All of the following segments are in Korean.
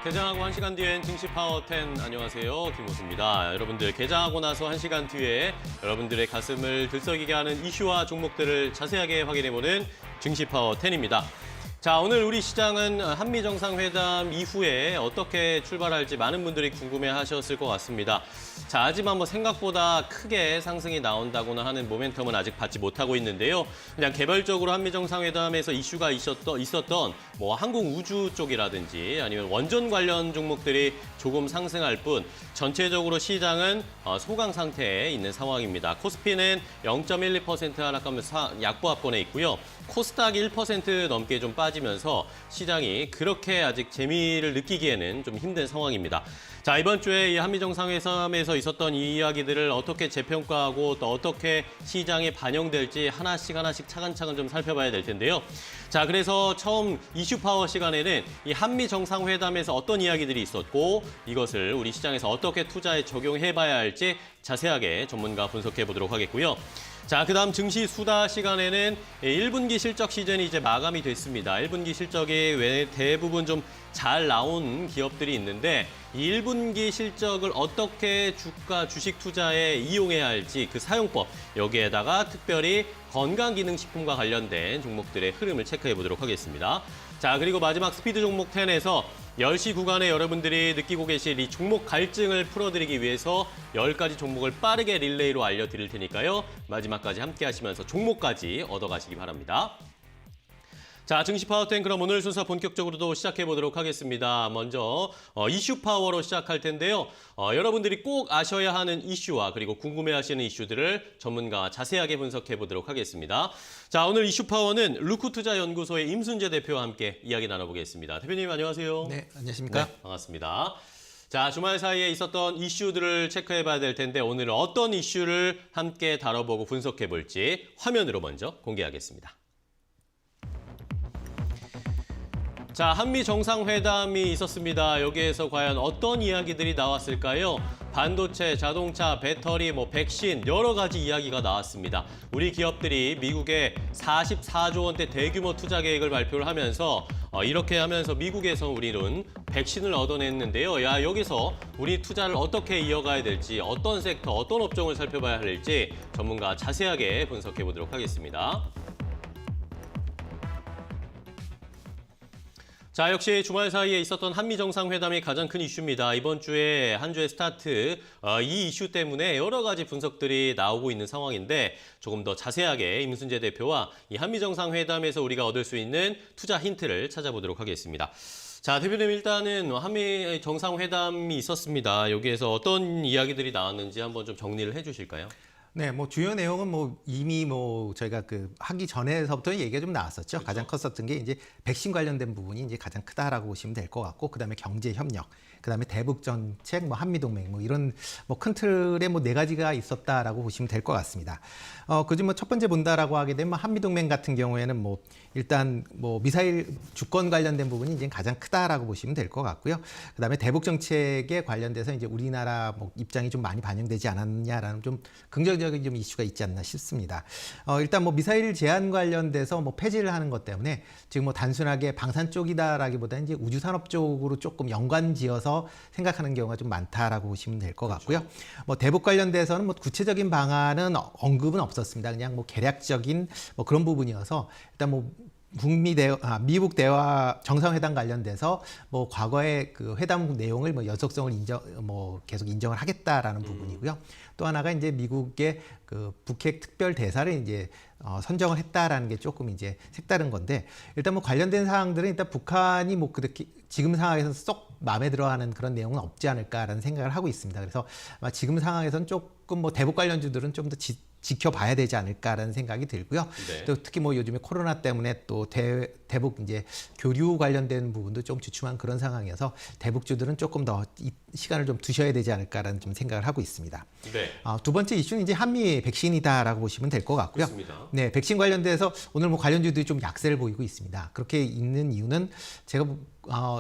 개장하고 1시간 뒤엔 증시 파워10 안녕하세요. 김호수입니다. 여러분들 개장하고 나서 1시간 뒤에 여러분들의 가슴을 들썩이게 하는 이슈와 종목들을 자세하게 확인해보는 증시 파워10입니다. 자, 오늘 우리 시장은 한미 정상회담 이후에 어떻게 출발할지 많은 분들이 궁금해하셨을 것 같습니다. 자, 하지만 생각보다 크게 상승이 나온다거나 하는 모멘텀은 아직 받지 못하고 있는데요. 그냥 개별적으로 한미 정상회담에서 이슈가 있었던 항공 우주 쪽이라든지 아니면 원전 관련 종목들이 조금 상승할 뿐 전체적으로 시장은 소강 상태에 있는 상황입니다. 코스피는 0.12% 하락하면서 약보합권에 있고요. 코스닥 1% 넘게 좀 빠지면서 시장이 그렇게 아직 재미를 느끼기에는 좀 힘든 상황입니다. 자, 이번 주에 이 한미 정상회담에서 있었던 이 이야기들을 어떻게 재평가하고 또 어떻게 시장에 반영될지 하나씩 차근차근 좀 살펴봐야 될 텐데요. 자, 그래서 처음 이슈 파워 시간에는 이 한미 정상회담에서 어떤 이야기들이 있었고 이것을 우리 시장에서 어떻게 투자에 적용해봐야 할지 자세하게 전문가 분석해 보도록 하겠고요. 자, 그다음 증시 수다 시간에는 1분기 실적 시즌이 이제 마감이 됐습니다. 1분기 실적이 왜 대부분 좀 잘 나온 기업들이 있는데 이 1분기 실적을 어떻게 주식 투자에 이용해야 할지 그 사용법, 여기에다가 특별히 건강기능식품과 관련된 종목들의 흐름을 체크해 보도록 하겠습니다. 자, 그리고 마지막 스피드 종목 10에서 10시 구간에 여러분들이 느끼고 계실 이 종목 갈증을 풀어드리기 위해서 10가지 종목을 빠르게 릴레이로 알려드릴 테니까요. 마지막까지 함께 하시면서 종목까지 얻어가시기 바랍니다. 자, 증시 파워10 그럼 오늘 순서 본격적으로도 시작해 보도록 하겠습니다. 먼저 이슈 파워로 시작할 텐데요. 여러분들이 꼭 아셔야 하는 이슈와 그리고 궁금해하시는 이슈들을 전문가와 자세하게 분석해 보도록 하겠습니다. 자, 오늘 이슈 파워는 루크투자연구소의 임순재 대표와 함께 이야기 나눠보겠습니다. 대표님 안녕하세요. 네, 안녕하십니까? 네, 반갑습니다. 자, 주말 사이에 있었던 이슈들을 체크해 봐야 될 텐데 오늘은 어떤 이슈를 함께 다뤄보고 분석해 볼지 화면으로 먼저 공개하겠습니다. 자, 한미 정상회담이 있었습니다. 여기에서 과연 어떤 이야기들이 나왔을까요? 반도체, 자동차, 배터리, 백신 여러 가지 이야기가 나왔습니다. 우리 기업들이 미국에 44조 원대 대규모 투자 계획을 발표를 하면서 이렇게 하면서 미국에서 우리는 백신을 얻어냈는데요. 여기서 우리 투자를 어떻게 이어가야 될지, 어떤 섹터, 어떤 업종을 살펴봐야 할지 전문가 자세하게 분석해 보도록 하겠습니다. 자, 역시 주말 사이에 있었던 한미 정상회담이 가장 큰 이슈입니다. 이번 주에 한 주의 스타트, 이 이슈 때문에 여러 가지 분석들이 나오고 있는 상황인데 조금 더 자세하게 임순재 대표와 이 한미 정상회담에서 우리가 얻을 수 있는 투자 힌트를 찾아보도록 하겠습니다. 자, 대표님 일단은 한미 정상회담이 있었습니다. 여기에서 어떤 이야기들이 나왔는지 한번 좀 정리를 해주실까요? 네, 주요 내용은 이미 저희가 하기 전에서부터 얘기가 좀 나왔었죠. 그렇죠. 가장 컸었던 게 이제 백신 관련된 부분이 이제 가장 크다라고 보시면 될 것 같고, 그다음에 경제 협력, 그다음에 대북 정책, 한미 동맹 이런 큰 틀에 네 가지가 있었다라고 보시면 될 것 같습니다. 그중 첫 번째 본다라고 하게 되면 한미 동맹 같은 경우에는 일단 미사일 주권 관련된 부분이 이제 가장 크다라고 보시면 될 것 같고요. 그다음에 대북 정책에 관련돼서 이제 우리나라 입장이 좀 많이 반영되지 않았냐라는 좀 긍정적인 좀 이슈가 있지 않나 싶습니다. 일단 미사일 제한 관련돼서 폐지를 하는 것 때문에 지금 단순하게 방산 쪽이다라기보다는 이제 우주산업 쪽으로 조금 연관지어서 생각하는 경우가 좀 많다라고 보시면 될 것 같고요. 대북 관련돼서는 구체적인 방안은 언급은 없었습니다. 그냥 개략적인 계략적인 그런 부분이어서 일단 미국 대화 정상회담 관련돼서 과거의 그 회담 내용을 연속성을 계속 인정을 하겠다라는 부분이고요. 또 하나가 이제 미국의 그 북핵 특별 대사를 이제 선정을 했다라는 게 조금 이제 색다른 건데, 일단 관련된 사항들은 일단 북한이 그렇게 지금 상황에서 쏙 마음에 들어하는 그런 내용은 없지 않을까라는 생각을 하고 있습니다. 그래서 지금 상황에서는 조금 대북 관련주들은 좀 더 지켜봐야 되지 않을까라는 생각이 들고요. 네. 또 특히 요즘에 코로나 때문에 또 대북 이제 교류 관련된 부분도 좀 주춤한 그런 상황이어서 대북주들은 조금 더 시간을 좀 두셔야 되지 않을까라는 좀 생각을 하고 있습니다. 네. 두 번째 이슈는 이제 한미 백신이다라고 보시면 될 것 같고요. 그렇습니다. 네, 백신 관련돼서 오늘 관련주들이 좀 약세를 보이고 있습니다. 그렇게 있는 이유는 제가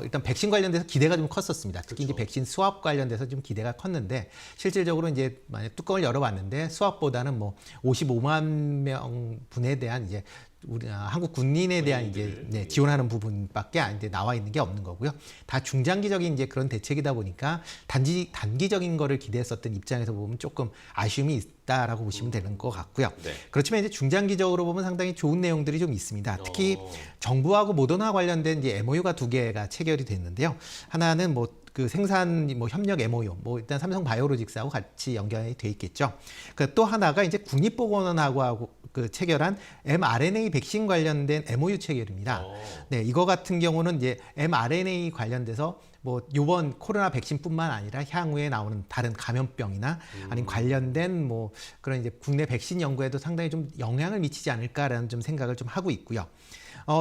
일단 백신 관련돼서 기대가 좀 컸었습니다. 특히 그렇죠. 이제 백신 수합 관련돼서 좀 기대가 컸는데 실질적으로 이제 만약 뚜껑을 열어봤는데 수합보다는 55만 명 분에 대한 이제 우리 한국 군인에 대한 이제 지원하는 부분밖에 이제 나와 있는 게 없는 거고요. 다 중장기적인 이제 그런 대책이다 보니까 단기적인 거를 기대했었던 입장에서 보면 조금 아쉬움이 있다라고 보시면 되는 것 같고요. 네. 그렇지만 이제 중장기적으로 보면 상당히 좋은 내용들이 좀 있습니다. 특히 정부하고 모더나 관련된 이제 MOU가 2개가 체결이 됐는데요. 하나는 뭐 그 생산 뭐 협력 MOU, 뭐 일단 삼성 바이오로직스하고 같이 연결이 돼 있겠죠. 그 또 하나가 이제 국립보건원하고 그 체결한 mRNA 백신 관련된 MOU 체결입니다. 네, 이거 같은 경우는 이제 mRNA 관련돼서 뭐 요번 코로나 백신뿐만 아니라 향후에 나오는 다른 감염병이나 아니면 관련된 뭐 그런 이제 국내 백신 연구에도 상당히 좀 영향을 미치지 않을까라는 좀 생각을 좀 하고 있고요.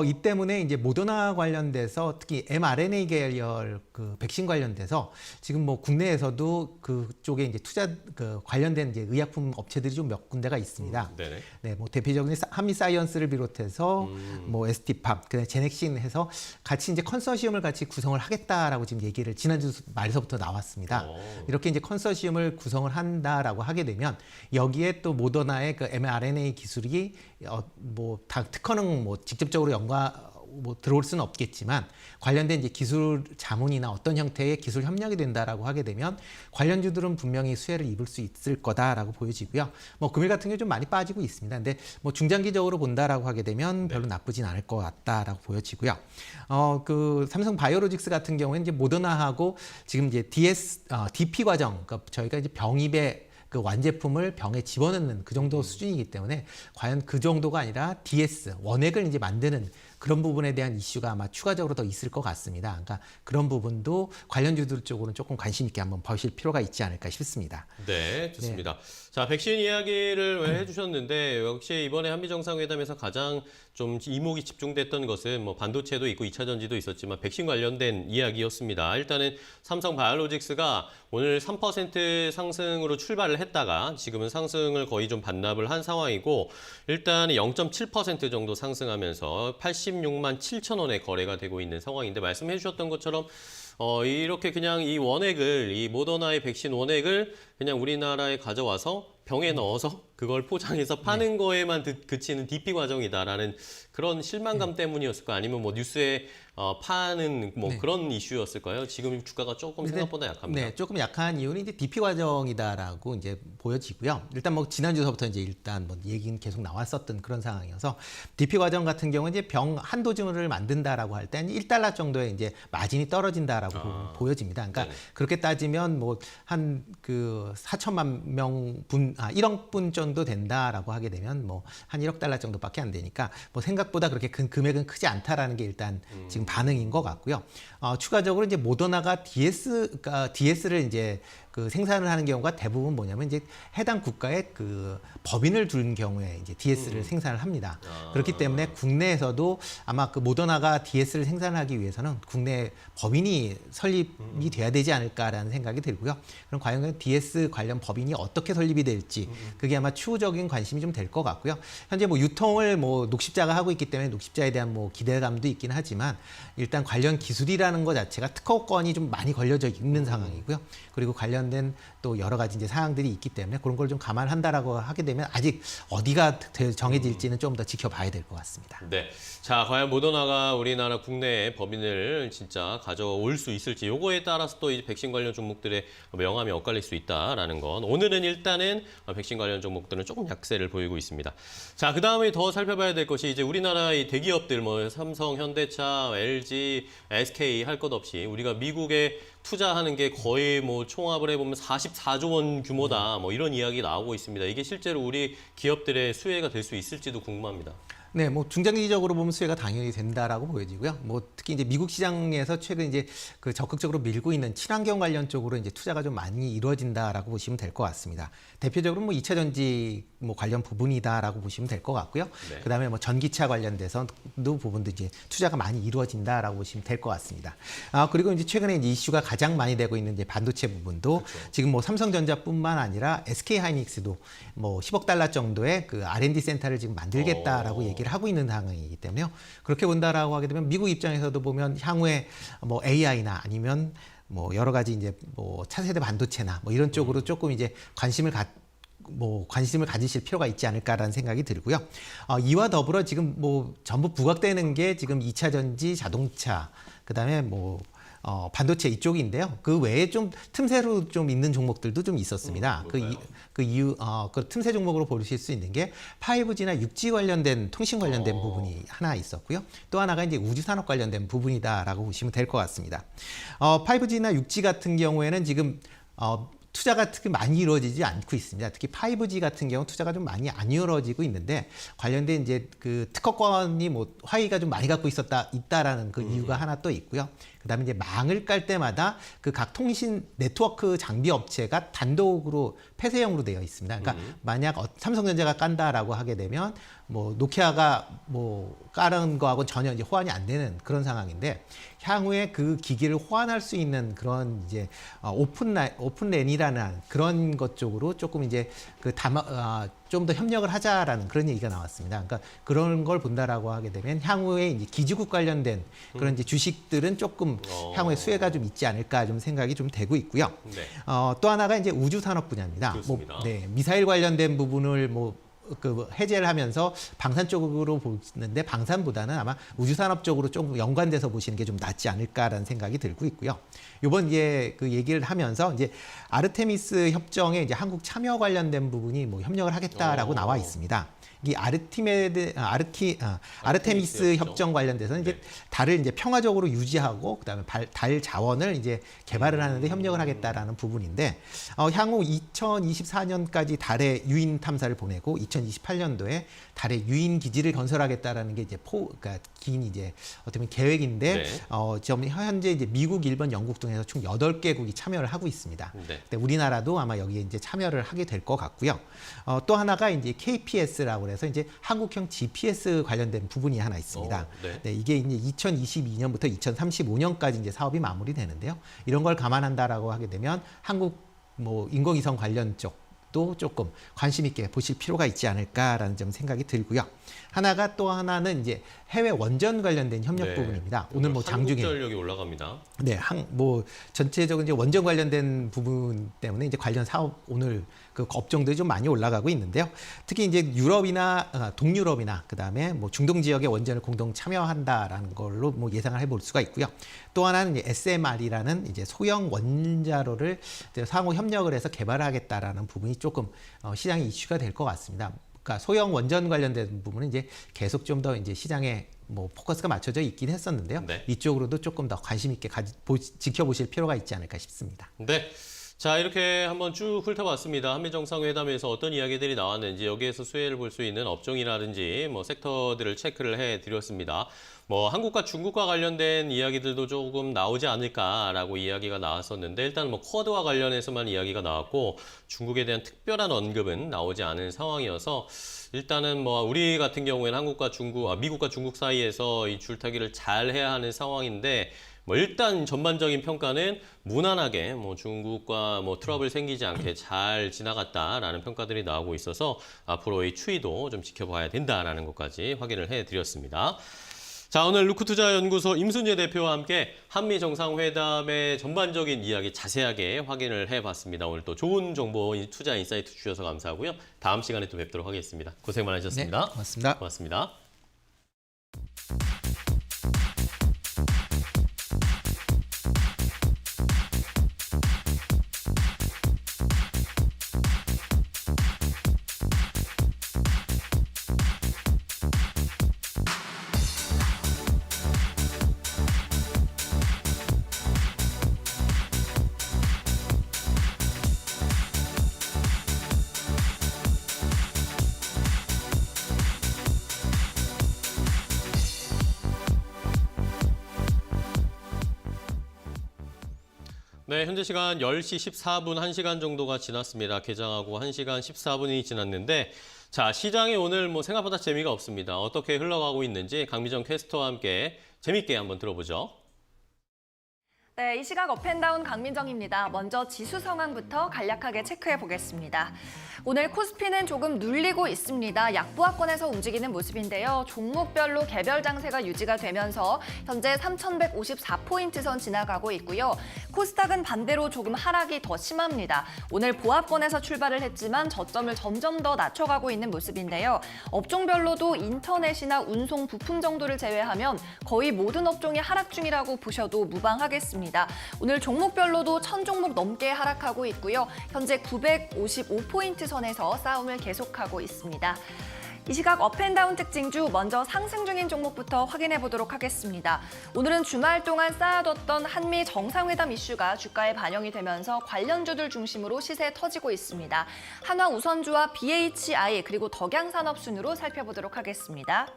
이 때문에 이제 모더나 관련돼서 특히 mRNA 계열 그 백신 관련돼서 지금 뭐 국내에서도 그쪽에 이제 투자 그 관련된 이제 의약품 업체들이 좀 몇 군데가 있습니다. 네네. 네, 뭐 대표적인 한미사이언스를 비롯해서 뭐 ST팜, 그다음에 제넥신 해서 같이 이제 컨소시엄을 같이 구성을 하겠다라고 지금 얘기를 지난주 말서부터 나왔습니다. 이렇게 이제 컨소시엄을 구성을 한다라고 하게 되면 여기에 또 모더나의 그 mRNA 기술이 뭐 다 특허는 뭐 직접적으로 뭐 들어올 수는 없겠지만 관련된 이제 기술 자문이나 어떤 형태의 기술 협력이 된다라고 하게 되면 관련주들은 분명히 수혜를 입을 수 있을 거다라고 보여지고요. 뭐 금일 같은 게 좀 많이 빠지고 있습니다. 근데 뭐 중장기적으로 본다라고 하게 되면 별로 나쁘진 않을 것 같다라고 보여지고요. 그 삼성 바이오로직스 같은 경우에는 이제 모더나하고 지금 이제 DP 과정, 그러니까 저희가 이제 병입에 그 완제품을 병에 집어넣는 그 정도 수준이기 때문에 과연 그 정도가 아니라 DS, 원액을 이제 만드는 그런 부분에 대한 이슈가 아마 추가적으로 더 있을 것 같습니다. 그러니까 그런 부분도 관련주들 쪽으로는 조금 관심 있게 한번 보실 필요가 있지 않을까 싶습니다. 네, 좋습니다. 자, 백신 이야기를 해주셨는데 역시 이번에 한미 정상회담에서 가장 좀 이목이 집중됐던 것은 뭐 반도체도 있고 2차 전지도 있었지만 백신 관련된 이야기였습니다. 일단은 삼성 바이오로직스가 오늘 3% 상승으로 출발을 했다가 지금은 상승을 거의 좀 반납을 한 상황이고 일단 0.7% 정도 상승하면서 86만 7천 원에 거래가 되고 있는 상황인데 말씀해 주셨던 것처럼 이렇게 그냥 이 원액을, 이 모더나의 백신 원액을 그냥 우리나라에 가져와서 병에 넣어서 그걸 포장해서 파는 거에만 그치는 DP 과정이다라는 그런 실망감 때문이었을까요? 아니면 뭐 뉴스에 파는 뭐 그런 이슈였을까요? 지금 주가가 조금 생각보다 약합니다. 네, 조금 약한 이유는 이제 DP 과정이다라고 이제 보여지고요. 일단 뭐 지난주서부터 이제 일단 뭐 얘기는 계속 나왔었던 그런 상황이어서 DP 과정 같은 경우는 이제 병 한 도즈를 만든다라고 할 때 $1 정도의 이제 마진이 떨어진다라고 보여집니다. 그러니까 그렇게 따지면 뭐 한 그 4천만 명 1억 분 정도 된다라고 하게 되면 뭐 한 $1억 정도밖에 안 되니까 뭐 생각보다 그렇게 금액은 크지 않다라는 게 일단 지금 반응인 것 같고요. 추가적으로 이제 모더나가 DS를 이제 그 생산을 하는 경우가 대부분 뭐냐면 이제 해당 국가에 그 법인을 둔 경우에 이제 DS를 생산을 합니다. 그렇기 때문에 국내에서도 아마 그 모더나가 DS를 생산하기 위해서는 국내 법인이 설립이 돼야 되지 않을까라는 생각이 들고요. 그럼 과연 DS 관련 법인이 어떻게 설립이 될지 그게 아마 추후적인 관심이 좀 될 것 같고요. 현재 뭐 유통을 뭐 녹십자가 하고 있기 때문에 녹십자에 대한 뭐 기대감도 있긴 하지만 일단 관련 기술이라는 것 자체가 특허권이 좀 많이 걸려져 있는 상황이고요. 그리고 관련된 또 여러 가지 이제 사항들이 있기 때문에 그런 걸 좀 감안한다라고 하게 되면 아직 어디가 정해질지는 좀 더 지켜봐야 될 것 같습니다. 네. 자, 과연 모더나가 우리나라 국내에 법인을 진짜 가져올 수 있을지 요거에 따라서 또 이제 백신 관련 종목들의 명암이 엇갈릴 수 있다라는 건 오늘은 일단은 백신 관련 종목들은 조금 약세를 보이고 있습니다. 자, 그다음에 더 살펴봐야 될 것이 이제 우리나라의 대기업들 뭐 삼성, 현대차, LG, SK 할 것 없이 우리가 미국에 투자하는 게 거의 뭐 총합을 해보면 44조 원 규모다 뭐 이런 이야기 나오고 있습니다. 이게 실제로 우리 기업들의 수혜가 될 수 있을지도 궁금합니다. 네, 뭐 중장기적으로 보면 수혜가 당연히 된다라고 보여지고요. 뭐 특히 이제 미국 시장에서 최근 이제 그 적극적으로 밀고 있는 친환경 관련 쪽으로 이제 투자가 좀 많이 이루어진다라고 보시면 될 것 같습니다. 대표적으로 뭐 2차 전지 뭐 관련 부분이다라고 보시면 될 것 같고요. 네. 그다음에 뭐 전기차 관련돼서도 부분도 이제 투자가 많이 이루어진다라고 보시면 될 것 같습니다. 그리고 이제 최근에 이제 이슈가 가장 많이 되고 있는 이제 반도체 부분도 지금 뭐 삼성전자뿐만 아니라 SK 하이닉스도 뭐 $10억 정도의 그 R&D 센터를 지금 만들겠다라고 얘기를 하고 있는 상황이기 때문에요. 그렇게 본다라고 하게 되면 미국 입장에서도 보면 향후에 뭐 AI나 아니면 뭐 여러 가지 이제 뭐 차세대 반도체나 뭐 이런 쪽으로 조금 이제 관심을 갖고 뭐 관심을 가지실 필요가 있지 않을까라는 생각이 들고요. 이와 더불어 지금 뭐 전부 부각되는 게 지금 2차 전지, 자동차, 그다음에 뭐 반도체 이쪽인데요. 그 외에 좀 틈새로 좀 있는 종목들도 좀 있었습니다. 그 이유, 그 틈새 종목으로 보실 수 있는 게 5G나 6G 관련된 통신 관련된 부분이 하나 있었고요. 또 하나가 이제 우주 산업 관련된 부분이다라고 보시면 될 것 같습니다. 5G나 6G 같은 경우에는 지금 투자가 특히 많이 이루어지지 않고 있습니다. 특히 5G 같은 경우 투자가 좀 많이 안 이루어지고 있는데 관련된 이제 그 특허권이 뭐 화웨이가 좀 많이 갖고 있다라는 그 이유가 하나 또 있고요. 그다음에 이제 망을 깔 때마다 그 각 통신 네트워크 장비 업체가 단독으로 폐쇄형으로 되어 있습니다. 그러니까 만약 삼성전자가 깐다라고 하게 되면 뭐 노키아가 뭐 까는 거하고 전혀 이제 호환이 안 되는 그런 상황인데 향후에 그 기기를 호환할 수 있는 그런 이제 오픈랜이라는 그런 것 쪽으로 조금 이제 그 좀 더 협력을 하자라는 그런 얘기가 나왔습니다. 그러니까 그런 걸 본다라고 하게 되면 향후에 이제 기지국 관련된 그런 이제 주식들은 조금 향후에 수혜가 좀 있지 않을까 좀 생각이 좀 되고 있고요. 네. 또 하나가 이제 우주 산업 분야입니다. 그렇습니다. 미사일 관련된 부분을 그 해제를 하면서 방산 쪽으로 보는데 방산보다는 아마 우주 산업 쪽으로 좀 연관돼서 보시는 게 좀 낫지 않을까라는 생각이 들고 있고요. 이번 그 얘기를 하면서 이제 아르테미스 협정에 이제 한국 참여 관련된 부분이 뭐 협력을 하겠다라고 나와 있습니다. 이 아르테미스 협정 관련돼서는 이제 달을 이제 평화적으로 유지하고 그다음에 달 자원을 이제 개발을 하는데 협력을 하겠다라는 부분인데 향후 2024년까지 달에 유인 탐사를 보내고 2028년도에 달에 유인 기지를 건설하겠다라는 게 이제 그러니까 긴 이제 어떻게 보면 계획인데 지금 현재 이제 미국, 일본, 영국 등에서 총 8개국이 참여를 하고 있습니다. 근데 우리나라도 아마 여기에 이제 참여를 하게 될 것 같고요. 또 하나가 이제 KPS라고 그래서 이제 한국형 GPS 관련된 부분이 하나 있습니다. 이게 이제 2022년부터 2035년까지 이제 사업이 마무리되는데요. 이런 걸 감안한다라고 하게 되면 한국 뭐 인공위성 관련 쪽도 조금 관심 있게 보실 필요가 있지 않을까라는 점 생각이 들고요. 또 하나는 이제 해외 원전 관련된 협력 부분입니다. 오늘 뭐 장중에 한국전력이 올라갑니다. 뭐 전체적으로 이제 원전 관련된 부분 때문에 이제 관련 사업 오늘 그 업종들이 좀 많이 올라가고 있는데요. 특히 이제 유럽이나 동유럽이나 그다음에 뭐 중동 지역의 원전을 공동 참여한다라는 걸로 뭐 예상을 해볼 수가 있고요. 또 하나는 이제 SMR이라는 이제 소형 원자로를 상호 협력을 해서 개발하겠다라는 부분이 조금 시장의 이슈가 될 것 같습니다. 그러니까 소형 원전 관련된 부분은 이제 계속 좀 더 이제 시장에 뭐 포커스가 맞춰져 있긴 했었는데요. 이쪽으로도 조금 더 관심 있게 지켜보실 필요가 있지 않을까 싶습니다. 네. 자, 이렇게 한번 쭉 훑어봤습니다. 한미 정상회담에서 어떤 이야기들이 나왔는지 여기에서 수혜를 볼 수 있는 업종이라든지 뭐 섹터들을 체크를 해드렸습니다. 뭐 한국과 중국과 관련된 이야기들도 조금 나오지 않을까라고 이야기가 나왔었는데 일단 뭐 쿼드와 관련해서만 이야기가 나왔고 중국에 대한 특별한 언급은 나오지 않은 상황이어서 일단은 뭐 우리 같은 경우에는 미국과 중국 사이에서 이 줄타기를 잘 해야 하는 상황인데 뭐 일단 전반적인 평가는 무난하게 뭐 중국과 뭐 트러블 생기지 않게 잘 지나갔다라는 평가들이 나오고 있어서 앞으로의 추이도 좀 지켜봐야 된다라는 것까지 확인을 해드렸습니다. 자, 오늘 루크투자연구소 임순재 대표와 함께 한미 정상회담의 전반적인 이야기 자세하게 확인을 해봤습니다. 오늘 또 좋은 정보, 투자 인사이트 주셔서 감사하고요. 다음 시간에 또 뵙도록 하겠습니다. 고생 많으셨습니다. 네, 고맙습니다. 고맙습니다. 네, 현재 시간 10시 14분, 1시간 정도가 지났습니다. 개장하고 1시간 14분이 지났는데 자, 시장이 오늘 뭐 생각보다 재미가 없습니다. 어떻게 흘러가고 있는지 강미정 캐스터와 함께 재밌게 한번 들어보죠. 네, 이 시각 업앤다운 강민정입니다. 먼저 지수 상황부터 간략하게 체크해 보겠습니다. 오늘 코스피는 조금 눌리고 있습니다. 약보합권에서 움직이는 모습인데요. 종목별로 개별 장세가 유지가 되면서 현재 3,154포인트 선 지나가고 있고요. 코스닥은 반대로 조금 하락이 더 심합니다. 오늘 보합권에서 출발을 했지만 저점을 점점 더 낮춰가고 있는 모습인데요. 업종별로도 인터넷이나 운송, 부품 정도를 제외하면 거의 모든 업종이 하락 중이라고 보셔도 무방하겠습니다. 오늘 종목별로도 1,000종목 넘게 하락하고 있고요. 현재 955포인트 선에서 싸움을 계속하고 있습니다. 이 시각 업앤다운 특징주 먼저 상승 중인 종목부터 확인해 보도록 하겠습니다. 오늘은 주말 동안 쌓아뒀던 한미 정상회담 이슈가 주가에 반영이 되면서 관련주들 중심으로 시세 터지고 있습니다. 한화우선주와 BHI 그리고 덕양산업 순으로 살펴보도록 하겠습니다.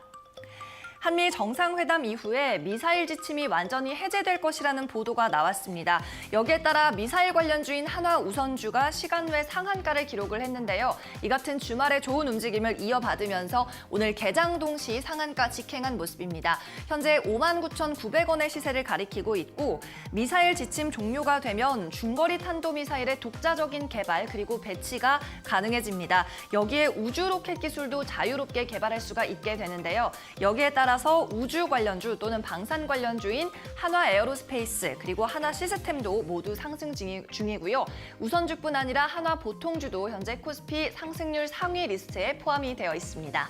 한미 정상회담 이후에 미사일 지침이 완전히 해제될 것이라는 보도가 나왔습니다. 여기에 따라 미사일 관련주인 한화우선주가 시간 외 상한가를 기록을 했는데요. 이 같은 주말에 좋은 움직임을 이어받으면서 오늘 개장 동시 상한가 직행한 모습입니다. 현재 59,900원의 시세를 가리키고 있고 미사일 지침 종료가 되면 중거리 탄도미사일의 독자적인 개발 그리고 배치가 가능해집니다. 여기에 우주 로켓 기술도 자유롭게 개발할 수가 있게 되는데요. 여기에 따라서 우주 관련주 또는 방산 관련주인 한화 에어로스페이스 그리고 한화 시스템도 모두 상승 중이고요. 우선주뿐 아니라 한화 보통주도 현재 코스피 상승률 상위 리스트에 포함이 되어 있습니다.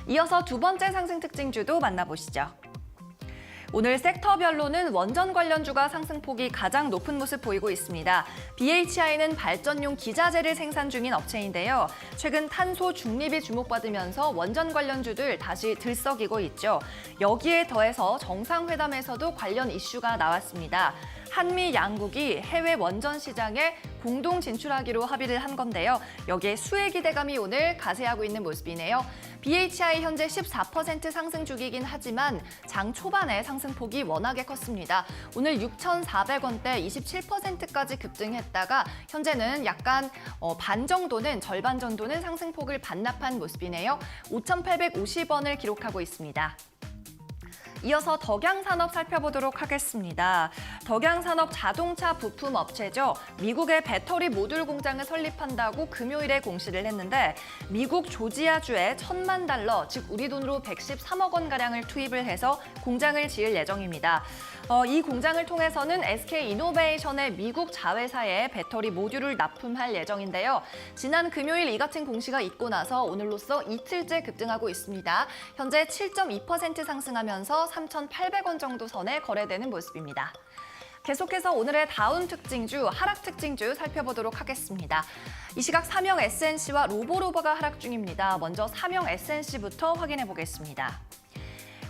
이어서 두 번째 상승 특징주도 만나보시죠. 오늘 섹터별로는 원전 관련주가 상승폭이 가장 높은 모습 보이고 있습니다. BHI는 발전용 기자재를 생산 중인 업체인데요. 최근 탄소 중립이 주목받으면서 원전 관련주들 다시 들썩이고 있죠. 여기에 더해서 정상회담에서도 관련 이슈가 나왔습니다. 한미 양국이 해외 원전 시장에 공동 진출하기로 합의를 한 건데요. 여기에 수혜 기대감이 오늘 가세하고 있는 모습이네요. BHI 현재 14% 상승 중이긴 하지만 장 초반에 상승폭이 워낙에 컸습니다. 오늘 6,400원대 27%까지 급등했다가 현재는 약간 반 정도는 절반 정도는 상승폭을 반납한 모습이네요. 5,850원을 기록하고 있습니다. 이어서 덕양산업 살펴보도록 하겠습니다. 덕양산업 자동차 부품 업체죠. 미국의 배터리 모듈 공장을 설립한다고 금요일에 공시를 했는데 미국 조지아주에 $1,000만, 즉 우리 돈으로 113억 원가량을 투입을 해서 공장을 지을 예정입니다. 이 공장을 통해서는 SK이노베이션의 미국 자회사에 배터리 모듈을 납품할 예정인데요. 지난 금요일 이 같은 공시가 있고 나서 오늘로써 이틀째 급등하고 있습니다. 현재 7.2% 상승하면서 3,800원 정도 선에 거래되는 모습입니다. 계속해서 오늘의 다운 특징주, 하락 특징주 살펴보도록 하겠습니다. 이 시각 삼형 SNC와 로보로버가 하락 중입니다. 먼저 삼형 SNC부터 확인해 보겠습니다.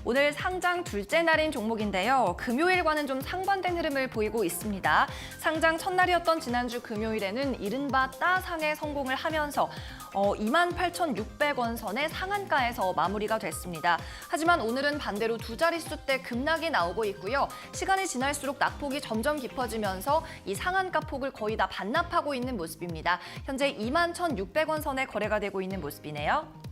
오늘 상장 둘째 날인 종목인데요. 금요일과는 좀 상반된 흐름을 보이고 있습니다. 상장 첫날이었던 지난주 금요일에는 이른바 따상에 성공을 하면서 28,600원 선의 상한가에서 마무리가 됐습니다. 하지만 오늘은 반대로 두 자릿수대 급락이 나오고 있고요. 시간이 지날수록 낙폭이 점점 깊어지면서 이 상한가 폭을 거의 다 반납하고 있는 모습입니다. 현재 21,600원 선에 거래가 되고 있는 모습이네요.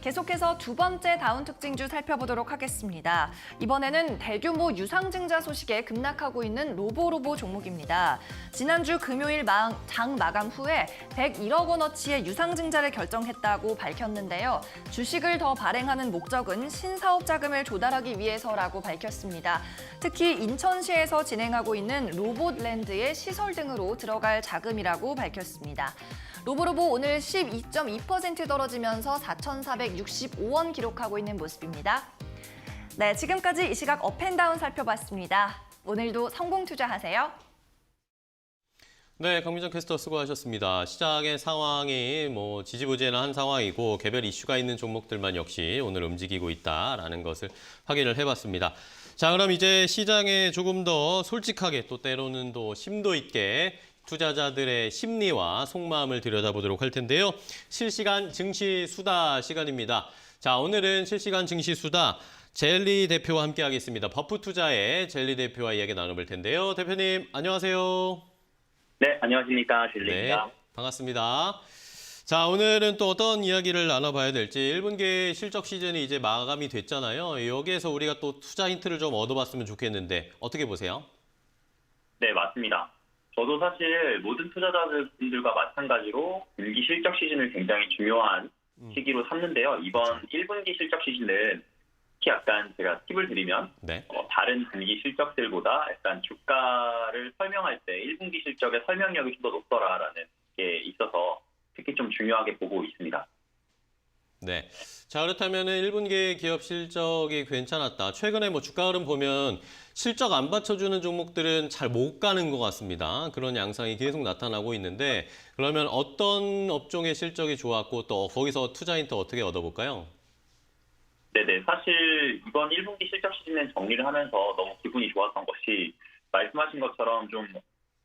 계속해서 두 번째 다운 특징주 살펴보도록 하겠습니다. 이번에는 대규모 유상증자 소식에 급락하고 있는 로보로보 종목입니다. 지난주 금요일 장 마감 후에 101억 원어치의 유상증자를 결정했다고 밝혔는데요. 주식을 더 발행하는 목적은 신사업 자금을 조달하기 위해서라고 밝혔습니다. 특히 인천시에서 진행하고 있는 로봇랜드의 시설 등으로 들어갈 자금이라고 밝혔습니다. 로보로보 오늘 12.2% 떨어지면서 4,465원 기록하고 있는 모습입니다. 네, 지금까지 이 시각 업앤다운 살펴봤습니다. 오늘도 성공 투자하세요. 네, 강민정 캐스터 수고하셨습니다. 시장의 상황이 지지부진한 상황이고 개별 이슈가 있는 종목들만 역시 오늘 움직이고 있다라는 것을 확인을 해봤습니다. 자, 그럼 이제 시장에 조금 더 솔직하게 또 때로는 또 심도 있게 투자자들의 심리와 속마음을 들여다보도록 할 텐데요. 실시간 증시 수다 시간입니다. 자, 오늘은 실시간 증시 수다 젤리 대표와 함께하겠습니다. 버프투자의 젤리 대표와 이야기 나눠볼 텐데요. 대표님, 안녕하세요. 네, 안녕하십니까. 젤리입니다. 네, 반갑습니다. 자, 오늘은 또 어떤 이야기를 나눠봐야 될지 1분기 실적 시즌이 이제 마감이 됐잖아요. 여기에서 우리가 또 투자 힌트를 좀 얻어봤으면 좋겠는데 어떻게 보세요? 네, 맞습니다. 저도 사실 모든 투자자분들과 마찬가지로 분기 실적 시즌을 굉장히 중요한 시기로 삼는데요. 이번 1분기 실적 시즌은 특히 약간 제가 팁을 드리면 네. 다른 분기 실적들보다 약간 주가를 설명할 때 1분기 실적의 설명력이 좀 더 높더라라는 게 있어서 특히 좀 중요하게 보고 있습니다. 네. 자, 그렇다면은 1분기 기업 실적이 괜찮았다. 최근에 뭐 주가 흐름 보면 실적 안 받쳐주는 종목들은 잘 못 가는 것 같습니다. 그런 양상이 계속 나타나고 있는데 그러면 어떤 업종의 실적이 좋았고 또 거기서 투자 힌트 어떻게 얻어볼까요? 네네. 사실 이번 1분기 실적 시즌은 정리를 하면서 너무 기분이 좋았던 것이 말씀하신 것처럼 좀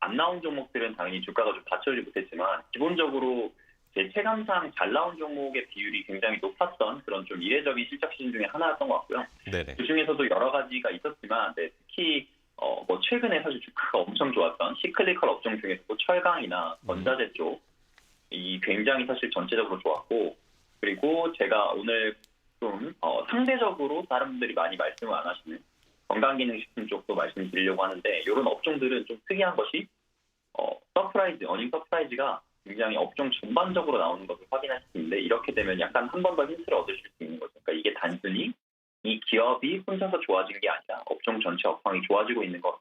안 나온 종목들은 당연히 주가가 좀 받쳐주지 못했지만 기본적으로 제 체감상 잘 나온 종목의 비율이 굉장히 높았던 그런 좀 이례적인 실적 시즌 중에 하나였던 것 같고요. 네네. 그 중에서도 여러 가지가 있었지만 특히 뭐 최근에 사실 주가가 엄청 좋았던 시클리컬 업종 중에서도 철강이나 전자재 쪽이 굉장히 사실 전체적으로 좋았고 그리고 제가 오늘 좀 상대적으로 다른 분들이 많이 말씀을 안 하시는 건강기능식품 쪽도 말씀드리려고 하는데 이런 업종들은 좀 특이한 것이 서프라이즈, 어닝 서프라이즈가 굉장히 업종 전반적으로 나오는 것을 확인할 수 있는데 이렇게 되면 약간 한 번 더 힌트를 얻으실 수 있는 거죠. 그러니까 이게 단순히 이 기업이 혼자서 좋아진 게 아니라 업종 전체 업황이 좋아지고 있는 것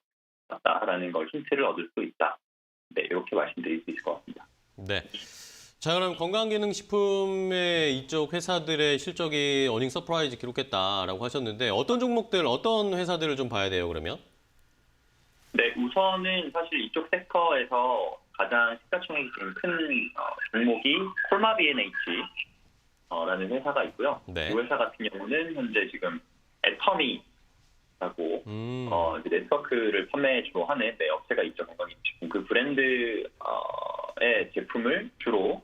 같다라는 걸 힌트를 얻을 수 있다. 네, 이렇게 말씀드릴 수 있을 것 같습니다. 네. 자, 그럼 건강기능식품의 이쪽 회사들의 실적이 어닝 서프라이즈 기록했다라고 하셨는데 어떤 종목들, 어떤 회사들을 좀 봐야 돼요, 그러면? 네, 우선은 사실 이쪽 섹터에서 가장 시가총액이 큰 종목이 콜마 B&H라는 회사가 있고요. 네. 이 회사 같은 경우는 현재 지금 애터미라고 이제 네트워크를 판매 주로 하는 업체가 있죠. 건강기능식품 그 브랜드의 제품을 주로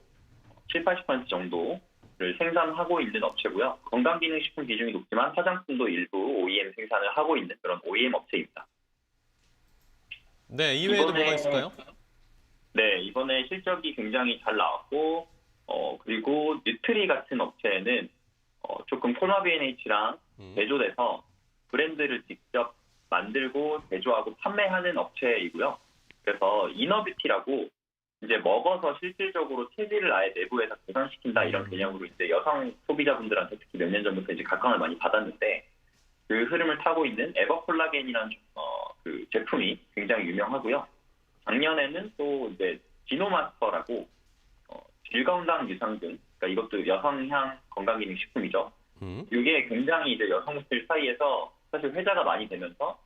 70~80% 정도를 생산하고 있는 업체고요. 건강기능식품 비중이 높지만 화장품도 일부 OEM 생산을 하고 있는 그런 OEM 업체입니다. 네, 이외에도 뭐가 있을까요? 네, 이번에 실적이 굉장히 잘 나왔고 그리고 뉴트리 같은 업체는 조금 콜마 B&H랑 대조돼서 브랜드를 직접 만들고 제조하고 판매하는 업체이고요. 그래서 이너뷰티라고 이제 먹어서 실질적으로 체질을 아예 내부에서 개선시킨다 이런 개념으로 이제 여성 소비자분들한테 특히 몇 년 전부터 이제 각광을 많이 받았는데 그 흐름을 타고 있는 에버콜라겐이라는 그 제품이 굉장히 유명하고요. 작년에는 또 이제 지노마스터라고 질건강 유산균, 그러니까 이것도 여성향 건강기능식품이죠. 이게 굉장히 이제 여성들 사이에서 사실 회자가 많이 되면서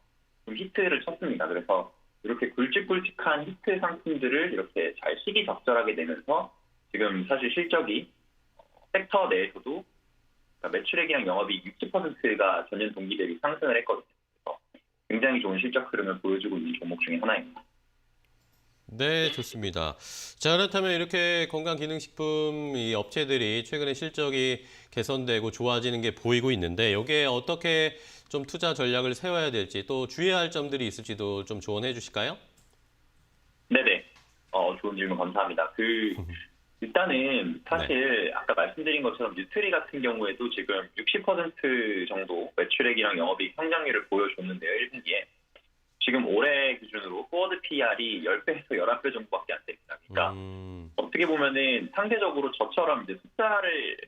좀 히트를 쳤습니다. 그래서 이렇게 굵직굵직한 히트 상품들을 이렇게 잘 시기적절하게 내면서 지금 사실 실적이 섹터 내에서도 그러니까 매출액이랑 영업이익 60%가 전년 동기 대비 상승을 했거든요. 그래서 굉장히 좋은 실적 흐름을 보여주고 있는 종목 중에 하나입니다. 네, 좋습니다. 자, 그렇다면 이렇게 건강기능식품 이 업체들이 최근에 실적이 개선되고 좋아지는 게 보이고 있는데 여기에 어떻게 좀 투자 전략을 세워야 될지 또 주의해야 할 점들이 있을지도 좀 조언해 주실까요? 네네. 좋은 질문 감사합니다. 일단은 사실 아까 말씀드린 것처럼 뉴트리 같은 경우에도 지금 60% 정도 매출액이랑 영업이익 성장률을 보여줬는데요. 1분기에. 지금 올해 기준으로 포워드 PR이 10배에서 11배 정도밖에 안 됩니다. 그러니까 어떻게 보면은 상대적으로 저처럼 이제 숫자를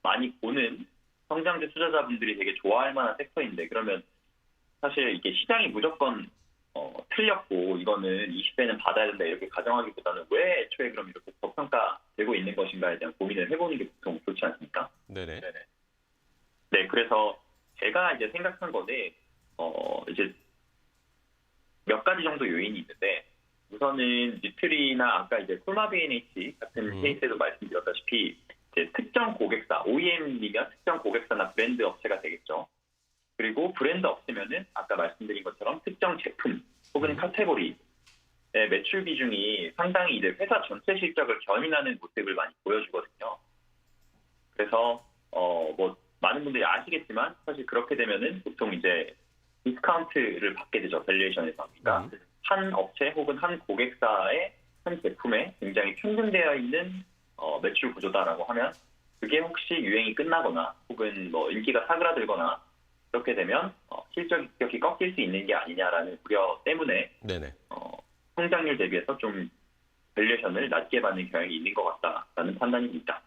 많이 보는 성장주 투자자분들이 되게 좋아할 만한 섹터인데 그러면 사실 이게 시장이 무조건 틀렸고 이거는 20배는 받아야 된다 이렇게 가정하기보다는 왜 애초에 그럼 이렇게 저평가되고 있는 것인가에 대한 고민을 해보는 게 보통 좋지 않습니까? 네네. 네, 그래서 제가 이제 생각한 거는 이제 몇 가지 정도 요인이 있는데 우선은 뉴트리나 아까 이제 콜마 B&H 같은 케이스에도 말씀드렸다시피 이제 특정 고객사, OEM이면 특정 고객사나 브랜드 업체가 되겠죠. 그리고 브랜드 업체면은 아까 말씀드린 것처럼 특정 제품 혹은 카테고리의 매출 비중이 상당히 이제 회사 전체 실적을 견인하는 모습을 많이 보여주거든요. 그래서 뭐 많은 분들이 아시겠지만 사실 그렇게 되면은 보통 이제 디스카운트를 받게 되죠. 밸류에이션에서. 그러니까 한 업체 혹은 한 고객사의 한 제품에 굉장히 평등되어 있는 매출 구조다라고 하면 그게 혹시 유행이 끝나거나 혹은 뭐 인기가 사그라들거나 이렇게 되면 실적이 급격히 꺾일 수 있는 게 아니냐라는 우려 때문에 네네. 성장률 대비해서 좀 밸류에이션을 낮게 받는 경향이 있는 것 같다라는 판단입니다.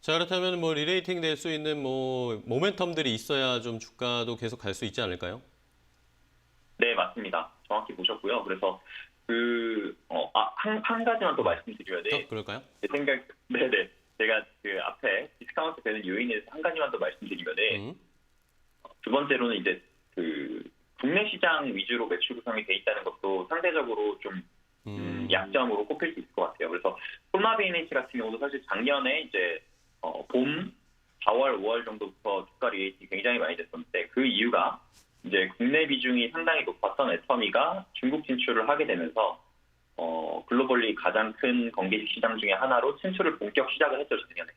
자, 그렇다면 뭐 리레이팅 될 수 있는 뭐 모멘텀들이 있어야 좀 주가도 계속 갈 수 있지 않을까요? 네, 맞습니다. 정확히 보셨고요. 그래서 한 가지만 더 말씀드려야 돼. 그럴까요? 제 생각, 네네. 제가 그 앞에 디스카운트 되는 요인에서 한 가지만 더 말씀드리면, 두 번째로는 이제 그 국내 시장 위주로 매출 구성이 돼 있다는 것도 상대적으로 좀 약점으로 꼽힐 수 있을 것 같아요. 그래서 폴마 B&H 같은 경우도 사실 작년에 이제 봄 4월, 5월 정도부터 주가 리레이팅이 굉장히 많이 됐었는데 그 이유가 이제 국내 비중이 상당히 높았던 애터미가 중국 진출을 하게 되면서 글로벌리 가장 큰 건기식 시장 중에 하나로 진출을 본격 시작을 했죠, 작년에.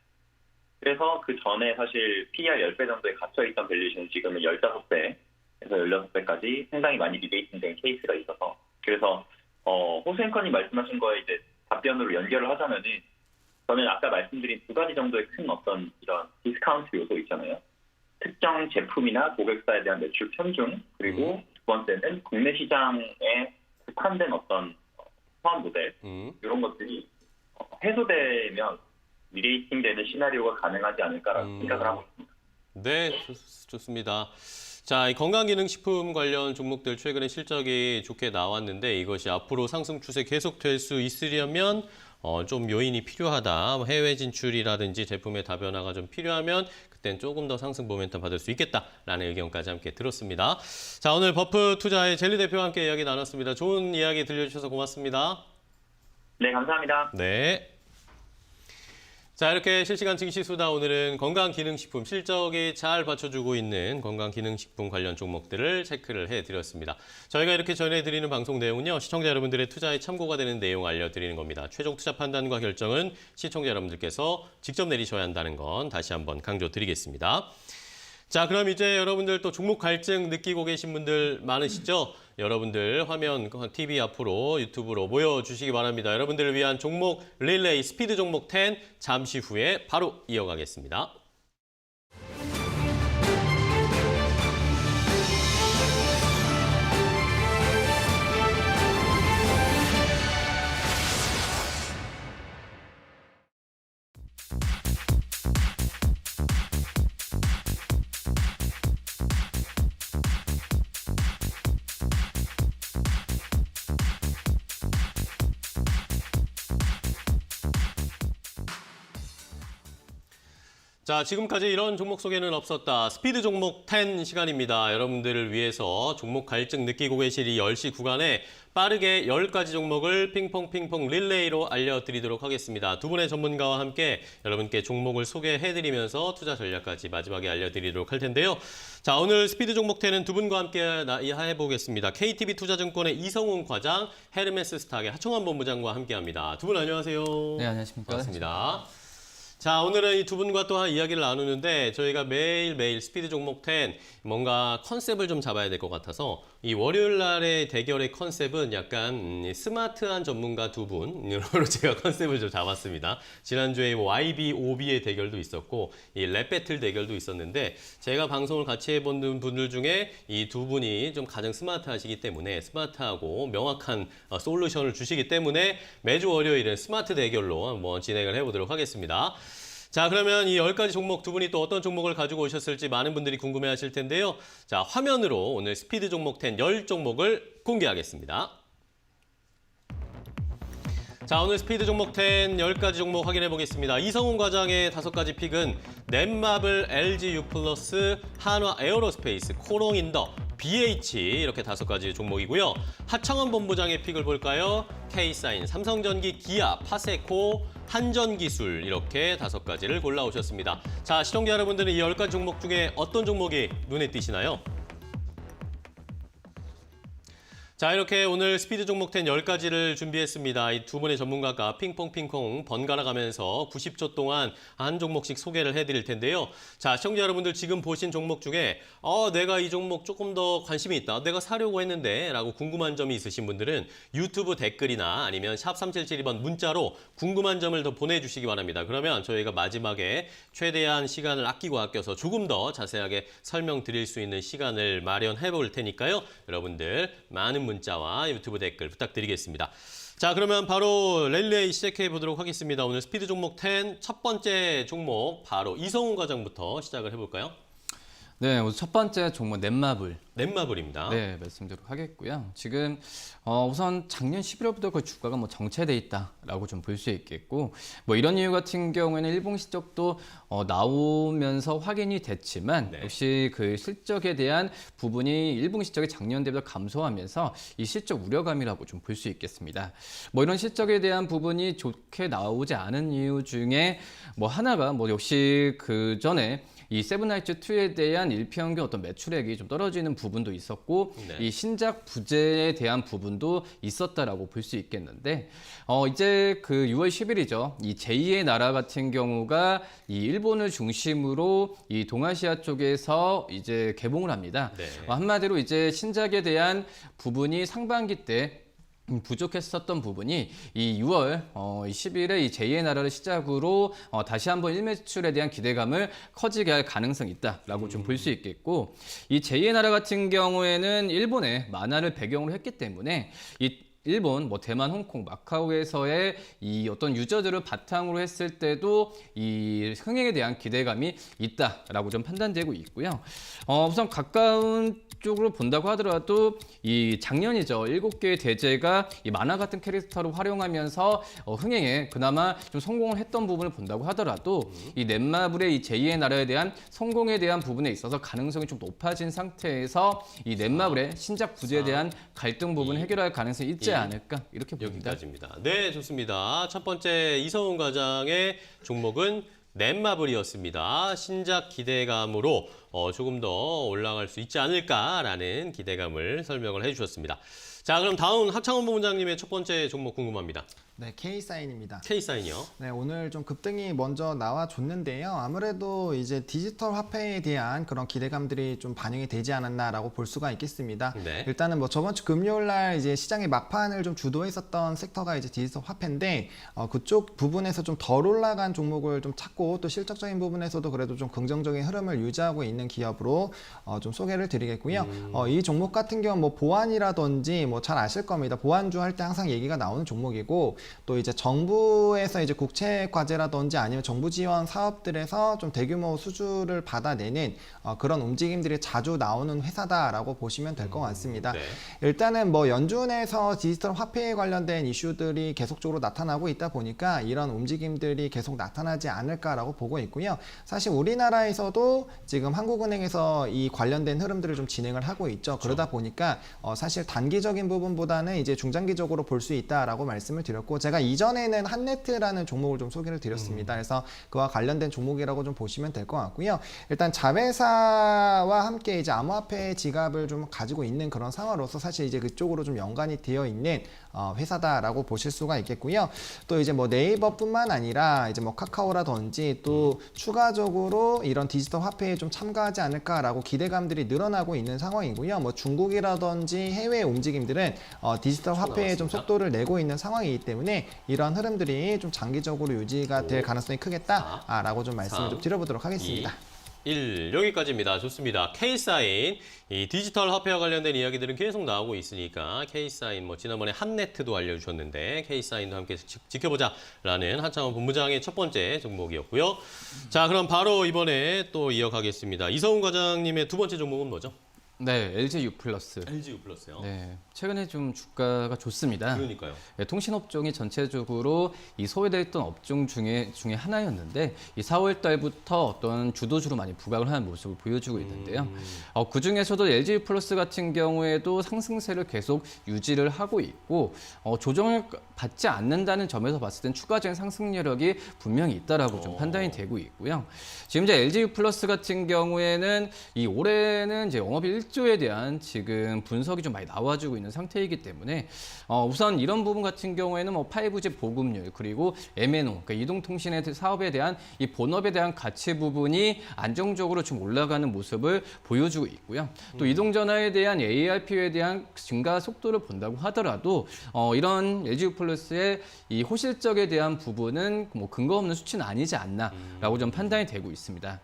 그래서 그 전에 사실 PER 10배 정도에 갇혀있던 밸류에이션이 지금은 15배에서 16배까지 상당히 많이 리베이팅 된 케이스가 있어서 그래서 호수 앵커님 말씀하신 거에 이제 답변으로 연결을 하자면은 저는 아까 말씀드린 두 가지 정도의 큰 어떤 이런 디스카운트 요소 있잖아요. 특정 제품이나 고객사에 대한 매출 편중, 그리고 두 번째는 국내 시장에 국한된 어떤 사업 모델, 이런 것들이 해소되면 리레이팅 되는 시나리오가 가능하지 않을까라는 생각을 하고 있습니다. 네, 좋습니다. 자, 이 건강기능식품 관련 종목들 최근에 실적이 좋게 나왔는데 이것이 앞으로 상승 추세 계속될 수 있으려면 좀 요인이 필요하다. 해외 진출이라든지 제품의 다변화가 좀 필요하면 그땐 조금 더 상승 모멘텀 받을 수 있겠다라는 의견까지 함께 들었습니다. 자, 오늘 버프 투자의 젤리 대표와 함께 이야기 나눴습니다. 좋은 이야기 들려주셔서 고맙습니다. 네, 감사합니다. 네. 자, 이렇게 실시간 증시 수다 오늘은 건강기능식품 실적이 잘 받쳐주고 있는 건강기능식품 관련 종목들을 체크를 해드렸습니다. 저희가 이렇게 전해드리는 방송 내용은요, 시청자 여러분들의 투자에 참고가 되는 내용 알려드리는 겁니다. 최종 투자 판단과 결정은 시청자 여러분들께서 직접 내리셔야 한다는 건 다시 한번 강조드리겠습니다. 자, 그럼 이제 여러분들 또 종목 갈증 느끼고 계신 분들 많으시죠? 여러분들 화면 TV 앞으로 유튜브로 모여주시기 바랍니다. 여러분들을 위한 종목 릴레이 스피드 종목 10 잠시 후에 바로 이어가겠습니다. 자, 지금까지 이런 종목 소개는 없었다. 스피드 종목 10 시간입니다. 여러분들을 위해서 종목 갈증 느끼고 계실 이 10시 구간에 빠르게 10가지 종목을 핑퐁 릴레이로 알려드리도록 하겠습니다. 두 분의 전문가와 함께 여러분께 종목을 소개해드리면서 투자 전략까지 마지막에 알려드리도록 할 텐데요. 자, 오늘 스피드 종목 10은 두 분과 함께 해보겠습니다. KTB 투자증권의 이성훈 과장, 헤르메스 스탁의 하청환 본부장과 함께합니다. 두 분 안녕하세요. 네, 안녕하십니까. 반갑습니다. 자, 오늘은 이 두 분과 또한 이야기를 나누는데 저희가 매일매일 스피드 종목 10 뭔가 컨셉을 좀 잡아야 될 것 같아서 이 월요일 날의 대결의 컨셉은 약간 스마트한 전문가 두 분으로 제가 컨셉을 좀 잡았습니다. 지난주에 YB, OB의 대결도 있었고 이 랩 배틀 대결도 있었는데 제가 방송을 같이 해본 분들 중에 이 두 분이 좀 가장 스마트하시기 때문에 스마트하고 명확한 솔루션을 주시기 때문에 매주 월요일은 스마트 대결로 한번 진행을 해보도록 하겠습니다. 자, 그러면 이 10가지 종목 두 분이 또 어떤 종목을 가지고 오셨을지 많은 분들이 궁금해하실 텐데요. 자, 화면으로 오늘 스피드 종목 10 10종목을 공개하겠습니다. 자, 오늘 스피드 종목 10 10가지 종목 확인해 보겠습니다. 이성훈 과장의 5가지 픽은 넷마블, LG U+, 한화 에어로스페이스, 코롱인더, BH 이렇게 5가지 종목이고요. 하청환 본부장의 픽을 볼까요? K사인, 삼성전기, 기아, 파세코, 한전기술 이렇게 5가지를 골라오셨습니다. 자, 시청자 여러분들은 이 10가지 종목 중에 어떤 종목이 눈에 띄시나요? 자, 이렇게 오늘 스피드 종목 10 10가지를 준비했습니다. 이 두 분의 전문가가 핑퐁 번갈아 가면서 90초 동안 한 종목씩 소개를 해드릴 텐데요. 자, 시청자 여러분들 지금 보신 종목 중에 내가 이 종목 조금 더 관심이 있다. 내가 사려고 했는데 라고 궁금한 점이 있으신 분들은 유튜브 댓글이나 아니면 샵 3772번 문자로 궁금한 점을 더 보내주시기 바랍니다. 그러면 저희가 마지막에 최대한 시간을 아껴서 조금 더 자세하게 설명드릴 수 있는 시간을 마련해 볼 테니까요. 여러분들 많은 문자와 유튜브 댓글 부탁드리겠습니다. 자, 그러면 바로 랠리 시작해 보도록 하겠습니다. 오늘 스피드 종목 10 첫 번째 종목 바로 이성훈 과장부터 시작을 해볼까요? 네, 오늘 첫 번째 종목 넷마블입니다. 네, 말씀드리도록 하겠고요. 지금 우선 작년 11월부터 그 주가가 정체돼 있다라고 좀 볼 수 있겠고, 이런 이유 같은 경우에는 일봉 실적도 나오면서 확인이 됐지만 네. 역시 그 실적에 대한 부분이 일봉 실적이 작년 대비로 감소하면서 이 실적 우려감이라고 좀 볼 수 있겠습니다. 이런 실적에 대한 부분이 좋게 나오지 않은 이유 중에 하나가 역시 그 전에 이 세븐나이츠2에 대한 일평균 어떤 매출액이 좀 떨어지는 부분도 있었고, 네. 이 신작 부재에 대한 부분도 있었다라고 볼 수 있겠는데, 이제 그 6월 10일이죠. 이 제2의 나라 같은 경우가 이 일본을 중심으로 이 동아시아 쪽에서 이제 개봉을 합니다. 네. 한마디로 이제 신작에 대한 부분이 상반기 때 부족했었던 부분이 이 6월 10일에 이 제2의 나라를 시작으로 다시 한번 일매출에 대한 기대감을 커지게 할 가능성이 있다라고 좀 볼 수 있겠고, 이 제2의 나라 같은 경우에는 일본의 만화를 배경으로 했기 때문에 이 일본, 대만, 홍콩, 마카오에서의 이 어떤 유저들을 바탕으로 했을 때도 이 흥행에 대한 기대감이 있다라고 좀 판단되고 있고요. 우선 가까운 쪽으로 본다고 하더라도 이 작년이죠. 7개의 대제가 이 만화 같은 캐릭터를 활용하면서 흥행에 그나마 좀 성공을 했던 부분을 본다고 하더라도 이 넷마블의 이 제2의 나라에 대한 성공에 대한 부분에 있어서 가능성이 좀 높아진 상태에서 이 넷마블의 신작 부재에 대한 갈등 부분을 해결할 가능성이 있지 않을까 이렇게 봅니다. 여기까지입니다. 네, 좋습니다. 첫 번째 이성훈 과장의 종목은 넷마블이었습니다. 신작 기대감으로 조금 더 올라갈 수 있지 않을까라는 기대감을 설명을 해주셨습니다. 자, 그럼 다음 하창원 본부장님의 첫 번째 종목 궁금합니다. 네, K사인입니다. K사인이요. 네, 오늘 좀 급등이 먼저 나와줬는데요. 아무래도 이제 디지털 화폐에 대한 그런 기대감들이 좀 반영이 되지 않았나라고 볼 수가 있겠습니다. 네. 일단은 저번 주 금요일 날 이제 시장의 막판을 좀 주도했었던 섹터가 이제 디지털 화폐인데, 그쪽 부분에서 좀 덜 올라간 종목을 좀 찾고 또 실적적인 부분에서도 그래도 좀 긍정적인 흐름을 유지하고 있는 기업으로 좀 소개를 드리겠고요. 이 종목 같은 경우 보안이라든지 잘 아실 겁니다. 보안주 할 때 항상 얘기가 나오는 종목이고, 또 이제 정부에서 이제 국채 과제라든지 아니면 정부 지원 사업들에서 좀 대규모 수주를 받아내는 그런 움직임들이 자주 나오는 회사다라고 보시면 될 것 같습니다. 네. 일단은 연준에서 디지털 화폐에 관련된 이슈들이 계속적으로 나타나고 있다 보니까 이런 움직임들이 계속 나타나지 않을까라고 보고 있고요. 사실 우리나라에서도 지금 한국은행에서 이 관련된 흐름들을 좀 진행을 하고 있죠. 그러다 보니까 사실 단기적인 부분보다는 이제 중장기적으로 볼 수 있다라고 말씀을 드렸고, 제가 이전에는 한네트라는 종목을 좀 소개를 드렸습니다. 그래서 그와 관련된 종목이라고 좀 보시면 될 것 같고요. 일단 자회사와 함께 이제 암호화폐 지갑을 좀 가지고 있는 그런 상황으로서 사실 이제 그쪽으로 좀 연관이 되어 있는 회사다라고 보실 수가 있겠고요. 또 이제 네이버뿐만 아니라 이제 카카오라든지 또 추가적으로 이런 디지털 화폐에 좀 참가하지 않을까라고 기대감들이 늘어나고 있는 상황이고요. 중국이라든지 해외 움직임들은 디지털 화폐에 좀 속도를 내고 있는 상황이기 때문에 이런 흐름들이 좀 장기적으로 유지가 될 가능성이 크겠다라고 좀 말씀을 좀 드려보도록 하겠습니다. 1 여기까지입니다. 좋습니다. K사인 이 디지털 화폐와 관련된 이야기들은 계속 나오고 있으니까 K사인 지난번에 한네트도 알려주셨는데 K사인도 함께 지켜보자라는 하창원 본부장의 첫 번째 종목이었고요. 자, 그럼 바로 이번에 또 이어가겠습니다. 이성훈 과장님의 두 번째 종목은 뭐죠? 네, LGU 플러스. LGU 플러스요. 네, 최근에 좀 주가가 좋습니다. 그러니까요. 네, 통신업종이 전체적으로 이 소외됐던 업종 중에 하나였는데 이 4월 달부터 어떤 주도주로 많이 부각을 하는 모습을 보여주고 있는데요. 그 중에서도 LG 플러스 같은 경우에도 상승세를 계속 유지를 하고 있고 조정을 받지 않는다는 점에서 봤을 땐 추가적인 상승 여력이 분명히 있다라고 좀 판단이 되고 있고요. 지금 이제 LG 플러스 같은 경우에는 이 올해는 이제 영업일 실조에 대한 지금 분석이 좀 많이 나와주고 있는 상태이기 때문에 우선 이런 부분 같은 경우에는 뭐 5G 보급률 그리고 MNO, 그러니까 이동통신의 사업에 대한 이 본업에 대한 가치 부분이 안정적으로 좀 올라가는 모습을 보여주고 있고요. 또 이동전화에 대한 ARPU에 대한 증가 속도를 본다고 하더라도 이런 LG 플러스의 이 호실적에 대한 부분은 뭐 근거 없는 수치는 아니지 않나라고 좀 판단이 되고 있습니다.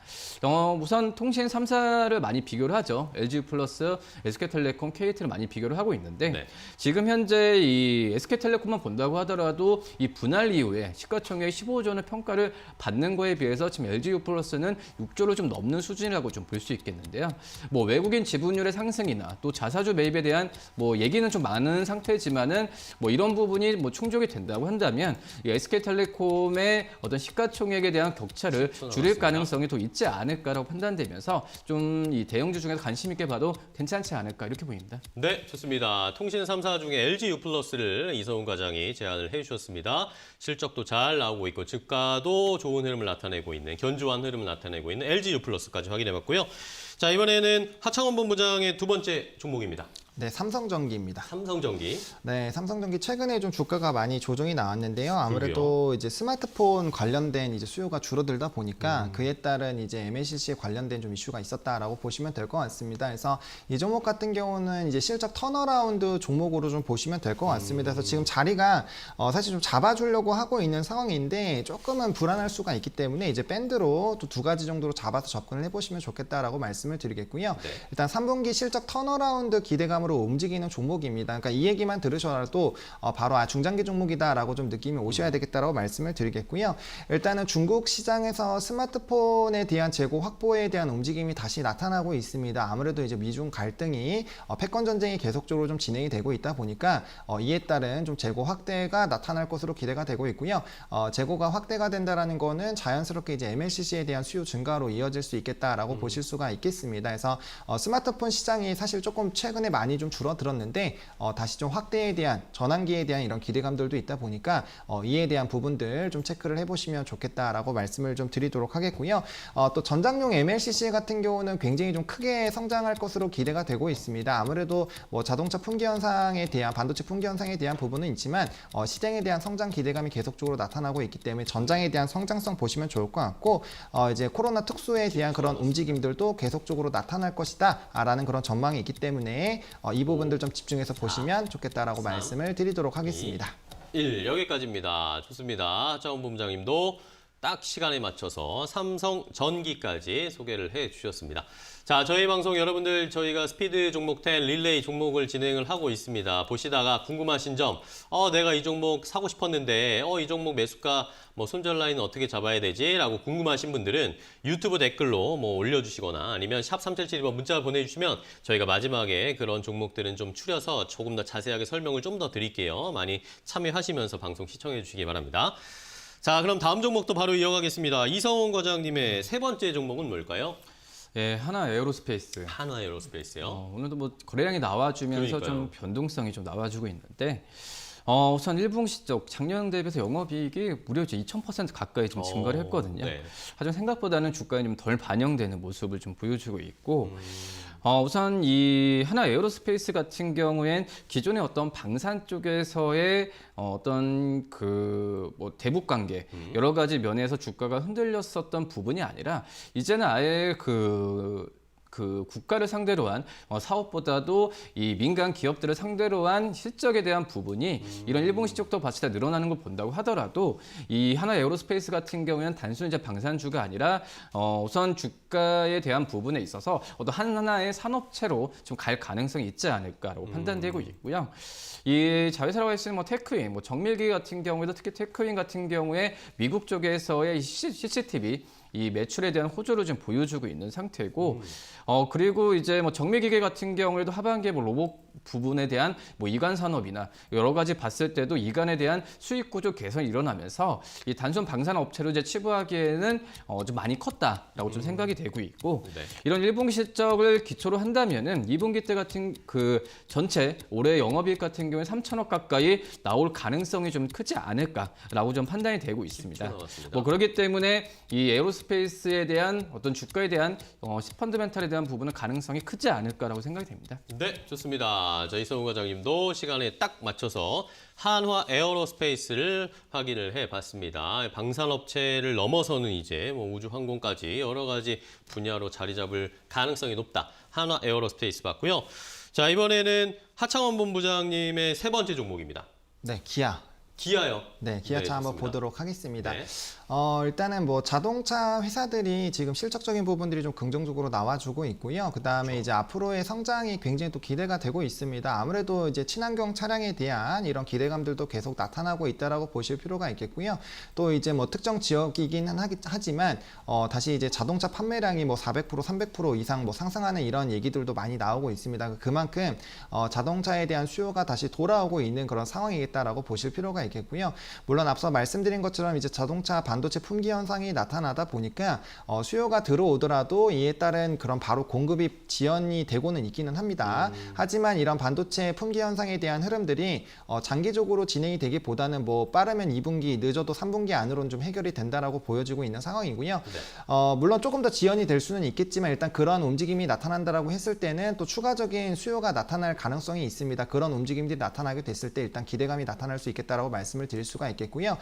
우선 통신 3사를 많이 비교를 하죠. LG 플러스, SK텔레콤, KT를 많이 비교를 하고 있는데 네. 지금 현재 이 SK텔레콤만 본다고 하더라도 이 분할 이후에 시가총액 15조의 평가를 받는 거에 비해서 지금 LG 플러스는 6조를 좀 넘는 수준이라고 좀 볼 수 있겠는데요. 뭐 외국인 지분율의 상승이나 또 자사주 매입에 대한 뭐 얘기는 좀 많은 상태지만은 뭐 이런 부분이 뭐 충족이 된다고 한다면 이 SK텔레콤의 어떤 시가총액에 대한 격차를 줄일 가능성이 더 있지 않을까라고 판단되면서 좀 이 대형주 중에서 관심 있게 봐도 괜찮지 않을까 이렇게 보입니다. 네, 좋습니다. 통신 3사 중에 LG U+를 이성훈 과장이 제안을 해주셨습니다. 실적도 잘 나오고 있고 주가도 좋은 흐름을 나타내고 있는 견조한 흐름을 나타내고 있는 LG U+까지 확인해봤고요. 자, 이번에는 하창원 본부장의 두 번째 종목입니다. 네, 삼성전기입니다. 삼성전기. 네, 삼성전기 최근에 좀 주가가 많이 조정이 나왔는데요. 아무래도 이제 스마트폰 관련된 이제 수요가 줄어들다 보니까 그에 따른 이제 MLCC에 관련된 좀 이슈가 있었다라고 보시면 될 것 같습니다. 그래서 이 종목 같은 경우는 이제 실적 턴어라운드 종목으로 좀 보시면 될 것 같습니다. 그래서 지금 자리가 사실 좀 잡아주려고 하고 있는 상황인데 조금은 불안할 수가 있기 때문에 이제 밴드로 또 두 가지 정도로 잡아서 접근을 해보시면 좋겠다라고 말씀을 드리겠고요. 네. 일단 3분기 실적 턴어라운드 기대감 으로 움직이는 종목입니다. 그러니까 이 얘기만 들으셔도 바로 중장기 종목이다라고 좀 느낌이 오셔야 되겠다라고 말씀을 드리겠고요. 일단은 중국 시장에서 스마트폰에 대한 재고 확보에 대한 움직임이 다시 나타나고 있습니다. 아무래도 이제 미중 갈등이 패권 전쟁이 계속적으로 좀 진행이 되고 있다 보니까 이에 따른 좀 재고 확대가 나타날 것으로 기대가 되고 있고요. 재고가 확대가 된다라는 거는 자연스럽게 이제 MLCC에 대한 수요 증가로 이어질 수 있겠다라고 보실 수가 있겠습니다. 그래서 스마트폰 시장이 사실 조금 최근에 많이 좀 줄어들었는데 다시 좀 확대에 대한 전환기에 대한 이런 기대감들도 있다 보니까 이에 대한 부분들 좀 체크를 해보시면 좋겠다라고 말씀을 좀 드리도록 하겠고요. 또 전장용 MLCC 같은 경우는 굉장히 좀 크게 성장할 것으로 기대가 되고 있습니다. 아무래도 뭐 자동차 품귀 현상에 대한 반도체 품귀 현상에 대한 부분은 있지만 시장에 대한 성장 기대감이 계속적으로 나타나고 있기 때문에 전장에 대한 성장성 보시면 좋을 것 같고 이제 코로나 특수에 대한 그런 움직임들도 계속적으로 나타날 것이다라는 그런 전망이 있기 때문에 이 부분들 좀 집중해서 보시면 좋겠다라고 말씀을 드리도록 하겠습니다. 1 여기까지입니다. 좋습니다. 하창원 본부장님도 딱 시간에 맞춰서 삼성전기까지 소개를 해주셨습니다. 자, 저희 방송 여러분들 저희가 스피드 종목 10 릴레이 종목을 진행을 하고 있습니다. 보시다가 궁금하신 점, 내가 이 종목 사고 싶었는데 이 종목 매수가 뭐 손절 라인은 어떻게 잡아야 되지? 라고 궁금하신 분들은 유튜브 댓글로 뭐 올려주시거나 아니면 샵 3772번 문자 보내주시면 저희가 마지막에 그런 종목들은 좀 추려서 조금 더 자세하게 설명을 좀 더 드릴게요. 많이 참여하시면서 방송 시청해 주시기 바랍니다. 자, 그럼 다음 종목도 바로 이어가겠습니다. 이성훈 과장님의 세 번째 종목은 뭘까요? 예, 하나 에어로스페이스. 한화 에어로스페이스요. 오늘도 뭐 거래량이 나와주면서 그러니까요. 좀 변동성이 좀 나와주고 있는데 우선 1분기 실적 작년 대비해서 영업이익이 무려 2,000% 가까이 좀 증가를 했거든요. 네. 하지만 생각보다는 주가에 좀 덜 반영되는 모습을 좀 보여주고 있고 우선 이 하나 에어로스페이스 같은 경우엔 기존의 어떤 방산 쪽에서의 어떤 뭐 대북 관계 여러 가지 면에서 주가가 흔들렸었던 부분이 아니라 이제는 아예 그 국가를 상대로 한 사업보다도 이 민간 기업들을 상대로 한 실적에 대한 부분이 이런 일본 실적도 봤을 때 늘어나는 걸 본다고 하더라도 이 하나 에어로스페이스 같은 경우에는 단순히 이제 방산주가 아니라 우선 주가에 대한 부분에 있어서 어떤 하나의 산업체로 좀 갈 가능성이 있지 않을까라고 판단되고 있고요. 이 자회사라고 했을 뭐 테크인, 뭐 정밀기 같은 경우에도 특히 테크인 같은 경우에 미국 쪽에서의 CCTV 이 매출에 대한 호조를 좀 보여주고 있는 상태고, 그리고 이제 뭐 정밀기계 같은 경우에도 하반기에 뭐 로봇 부분에 대한 뭐 이관 산업이나 여러 가지 봤을 때도 이관에 대한 수익 구조 개선이 일어나면서 이 단순 방산 업체로 이제 치부하기에는 좀 많이 컸다라고 좀 생각이 되고 있고, 네. 이런 1분기 실적을 기초로 한다면은 2분기 때 같은 그 전체 올해 영업이익 같은 경우에 3천억 가까이 나올 가능성이 좀 크지 않을까라고 좀 판단이 되고 있습니다. 뭐 그렇기 때문에 이 에어로스페이스 에어로스페이스에 대한 어떤 주가에 대한 펀더멘탈에 대한 부분은 가능성이 크지 않을까라고 생각이 됩니다. 네, 좋습니다. 자, 이성훈 과장님도 시간에 딱 맞춰서 한화 에어로스페이스를 확인을 해봤습니다. 방산업체를 넘어서는 이제 뭐 우주 항공까지 여러 가지 분야로 자리 잡을 가능성이 높다. 한화 에어로스페이스 봤고요. 자, 이번에는 하창원 본부장님의 세 번째 종목입니다. 네, 기아. 기아요. 네, 기아차 네, 한번 좋습니다. 보도록 하겠습니다. 네. 일단은 뭐 자동차 회사들이 지금 실적적인 부분들이 좀 긍정적으로 나와주고 있고요. 그 다음에 이제 앞으로의 성장이 굉장히 또 기대가 되고 있습니다. 아무래도 이제 친환경 차량에 대한 이런 기대감들도 계속 나타나고 있다라고 보실 필요가 있겠고요. 또 이제 뭐 특정 지역이기는 하지만 다시 이제 자동차 판매량이 뭐 400%, 300% 이상 뭐 상승하는 이런 얘기들도 많이 나오고 있습니다. 그만큼 자동차에 대한 수요가 다시 돌아오고 있는 그런 상황이겠다라고 보실 필요가 있겠고요. 물론 앞서 말씀드린 것처럼 이제 자동차 반도체 품귀 현상이 나타나다 보니까 수요가 들어오더라도 이에 따른 그런 바로 공급이 지연이 되고는 있기는 합니다. 하지만 이런 반도체 품귀 현상에 대한 흐름들이 장기적으로 진행이 되기보다는 뭐 빠르면 2분기, 늦어도 3분기 안으로는 좀 해결이 된다라고 보여지고 있는 상황이고요. 네. 물론 조금 더 지연이 될 수는 있겠지만 일단 그런 움직임이 나타난다라고 했을 때는 또 추가적인 수요가 나타날 가능성이 있습니다. 그런 움직임들이 나타나게 됐을 때 일단 기대감이 나타날 수 있겠다라고 말씀을 드릴 수가 있겠고요.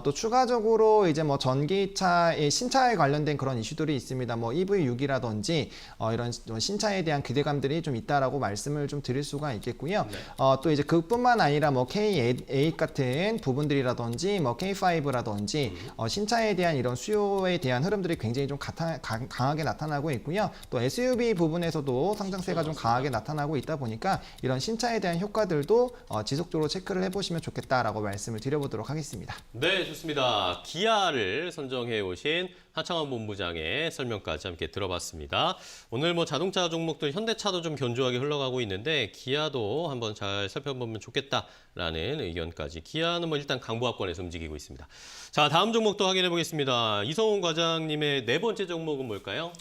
또 추가적으로 이제 뭐 전기차의 신차에 관련된 그런 이슈들이 있습니다. 뭐 EV6이라든지 이런 신차에 대한 기대감들이 좀 있다라고 말씀을 좀 드릴 수가 있겠고요. 네. 또 이제 그뿐만 아니라 뭐 K8 같은 부분들이라든지 뭐 K5라든지 신차에 대한 이런 수요에 대한 흐름들이 굉장히 좀 강하게 나타나고 있고요. 또 SUV 부분에서도 상장세가 좀 강하게 나타나고 있다 보니까 이런 신차에 대한 효과들도 지속적으로 체크를 해보시면 좋겠다라고 말씀을 드려보도록 하겠습니다. 네, 좋습니다. 기아를 선정해 오신 하창원 본부장의 설명까지 함께 들어봤습니다. 오늘 뭐 자동차 종목들 현대차도 좀 견조하게 흘러가고 있는데 기아도 한번 잘 살펴보면 좋겠다라는 의견까지. 기아는 뭐 일단 강보합권에서 움직이고 있습니다. 자, 다음 종목도 확인해 보겠습니다. 이성훈 과장님의 네 번째 종목은 뭘까요?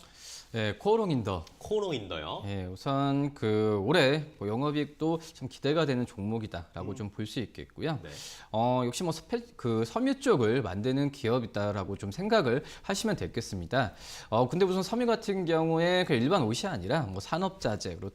네, 코오롱인더. 코롱인더요. 예, 우선 그 올해 뭐 영업이익도 참 기대가 되는 종목이다라고 좀 볼 수 있겠고요. 네. 역시 뭐 그 섬유 쪽을 만드는 기업이다라고 좀 생각을 하시면 되겠습니다. 근데 우선 섬유 같은 경우에 그 일반 옷이 아니라 뭐 산업자재 그리고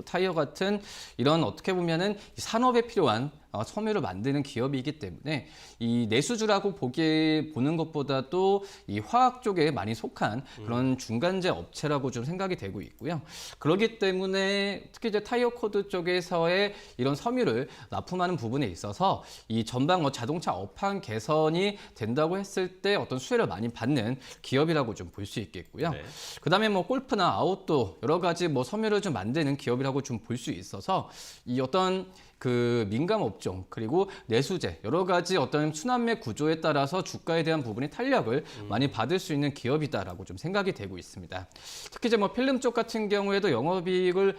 타이어 같은 이런 어떻게 보면은 산업에 필요한 섬유를 만드는 기업이기 때문에 이 내수주라고 보는 것보다도 이 화학 쪽에 많이 속한 그런 중간재 업체라고 좀 생각이 되고 있고요. 그렇기 때문에 특히 이제 타이어 코드 쪽에서의 이런 섬유를 납품하는 부분에 있어서 이 전방 뭐 자동차 업황 개선이 된다고 했을 때 어떤 수혜를 많이 받는 기업이라고 좀 볼 수 있겠고요. 네. 그다음에 뭐 골프나 아웃도어 여러 가지 뭐 섬유를 좀 만드는 기업이라고 좀 볼 수 있어서 이 어떤 그 민감 업종 그리고 내수재 여러 가지 어떤 순환매 구조에 따라서 주가에 대한 부분이 탄력을 많이 받을 수 있는 기업이다라고 좀 생각이 되고 있습니다. 특히 이제 뭐 필름 쪽 같은 경우에도 영업이익을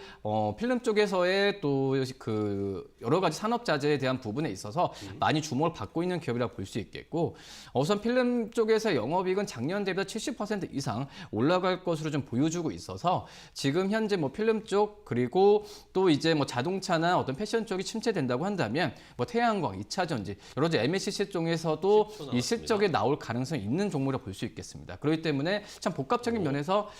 필름 쪽에서의 또 그 여러 가지 산업 자재에 대한 부분에 있어서 많이 주목을 받고 있는 기업이라고 볼 수 있겠고 우선 필름 쪽에서 영업이익은 작년 대비해서 70% 이상 올라갈 것으로 좀 보여주고 있어서 지금 현재 뭐 필름 쪽 그리고 또 이제 뭐 자동차나 어떤 패션 쪽이 침체된다고 한다면 뭐 태양광, 2차 전지 여러 가지 MLCC 쪽에서도 이 실적에 나올 가능성이 있는 종목이라고 볼 수 있겠습니다. 그렇기 때문에 참 복합적인 면에서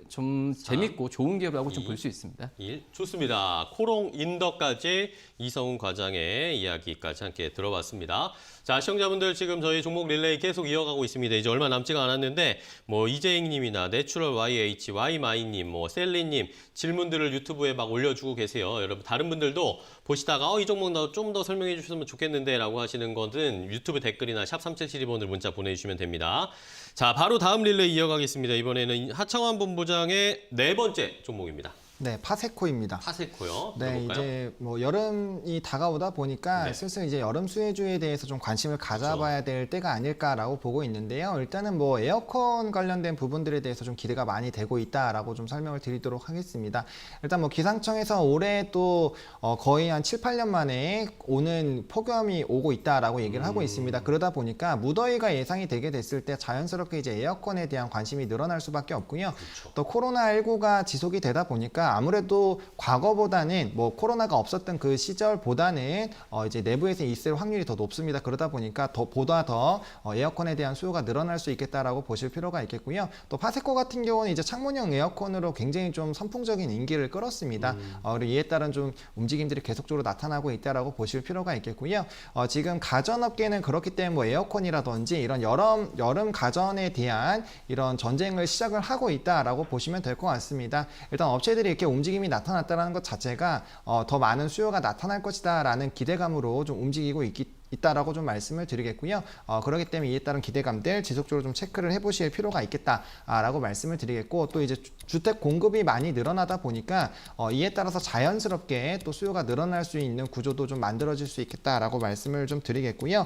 좀 재밌고 좋은 기업이라고 좀 볼 수 있습니다. 1. 좋습니다. 코롱 인더까지 이성훈 과장의 이야기까지 함께 들어봤습니다. 자, 시청자분들 지금 저희 종목 릴레이 계속 이어가고 있습니다. 이제 얼마 남지가 않았는데 뭐 이재익님이나 내추럴 YH, Y마이님, 뭐 셀리님 질문들을 유튜브에 막 올려주고 계세요. 여러분 다른 분들도 보시다가 이 종목 좀 더 설명해 주셨으면 좋겠는데 라고 하시는 것은 유튜브 댓글이나 샵 3772번으로 문자 보내주시면 됩니다. 자, 바로 다음 릴레이 이어가겠습니다. 이번에는 하창원 본부장의 네 번째 종목입니다. 네, 파세코입니다. 파세코요. 네, 들어볼까요? 이제 뭐 여름이 다가오다 보니까 네. 슬슬 이제 여름 수혜주에 대해서 좀 관심을 가져봐야 될 때가 아닐까라고 보고 있는데요. 일단은 뭐 에어컨 관련된 부분들에 대해서 좀 기대가 많이 되고 있다라고 좀 설명을 드리도록 하겠습니다. 일단 뭐 기상청에서 올해 또 거의 한 7, 8년 만에 오는 폭염이 오고 있다라고 얘기를 하고 있습니다. 그러다 보니까 무더위가 예상이 되게 됐을 때 자연스럽게 이제 에어컨에 대한 관심이 늘어날 수밖에 없고요. 그렇죠. 또 코로나19가 지속이 되다 보니까 보니까 아무래도 과거보다는 뭐 코로나가 없었던 그 시절보다는 이제 내부에서 있을 확률이 더 높습니다. 그러다 보니까 보다 더 에어컨에 대한 수요가 늘어날 수 있겠다라고 보실 필요가 있겠고요. 또 파세코 같은 경우는 이제 창문형 에어컨으로 굉장히 좀 선풍적인 인기를 끌었습니다. 그리고 이에 따른 좀 움직임들이 계속적으로 나타나고 있다라고 보실 필요가 있겠고요. 지금 가전업계는 그렇기 때문에 뭐 에어컨이라든지 이런 여름 가전에 대한 이런 전쟁을 시작을 하고 있다라고 보시면 될 것 같습니다. 일단 업체들이 이렇게 움직임이 나타났다는 것 자체가 더 많은 수요가 나타날 것이다라는 기대감으로 좀 움직이고 있다라고 좀 말씀을 드리겠고요. 그렇기 때문에 이에 따른 기대감들 지속적으로 좀 체크를 해보실 필요가 있겠다라고 말씀을 드리겠고, 또 이제 주택 공급이 많이 늘어나다 보니까 이에 따라서 자연스럽게 또 수요가 늘어날 수 있는 구조도 좀 만들어질 수 있겠다라고 말씀을 좀 드리겠고요.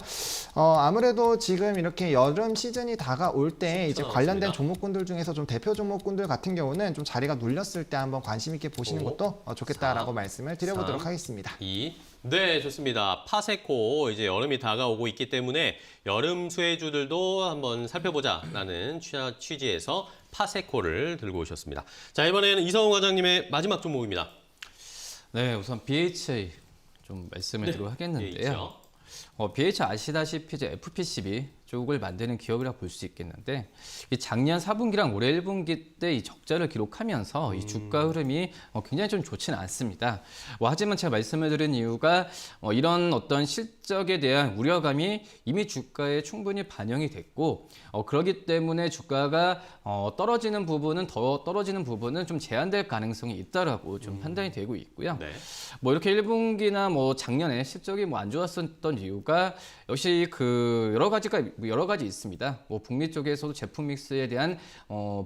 아무래도 지금 이렇게 여름 시즌이 다가올 때 이제 관련된 종목군들 중에서 좀 대표 종목군들 같은 경우는 좀 자리가 눌렸을 때 한번 관심 있게 보시는 것도 좋겠다라고 4, 말씀을 드려보도록 3, 하겠습니다. 2. 네, 좋습니다. 파세코 이제 여름이 다가오고 있기 때문에 여름 수혜주들도 한번 살펴보자라는 취지에서 파세코를 들고 오셨습니다. 자, 이번에는 이성훈 과장님의 마지막 종목입니다. 네, 우선 BHI 좀 말씀을 드리도록 하겠는데요. BH 아시다시피 이제 FPCB 쪽을 만드는 기업이라 볼 수 있겠는데, 이 작년 4분기랑 올해 1분기 때 이 적자를 기록하면서 이 주가 흐름이 굉장히 좀 좋지는 않습니다. 하지만 제가 말씀을 드린 이유가 이런 어떤 실적에 대한 우려감이 이미 주가에 충분히 반영이 됐고, 그렇기 때문에 주가가 떨어지는 부분은 좀 제한될 가능성이 있다라고 좀 판단이 되고 있고요. 네. 뭐 이렇게 1분기나 뭐 작년에 실적이 뭐 안 좋았었던 이유가 역시 그 여러 가지 있습니다. 뭐 북미 쪽에서도 제품 믹스에 대한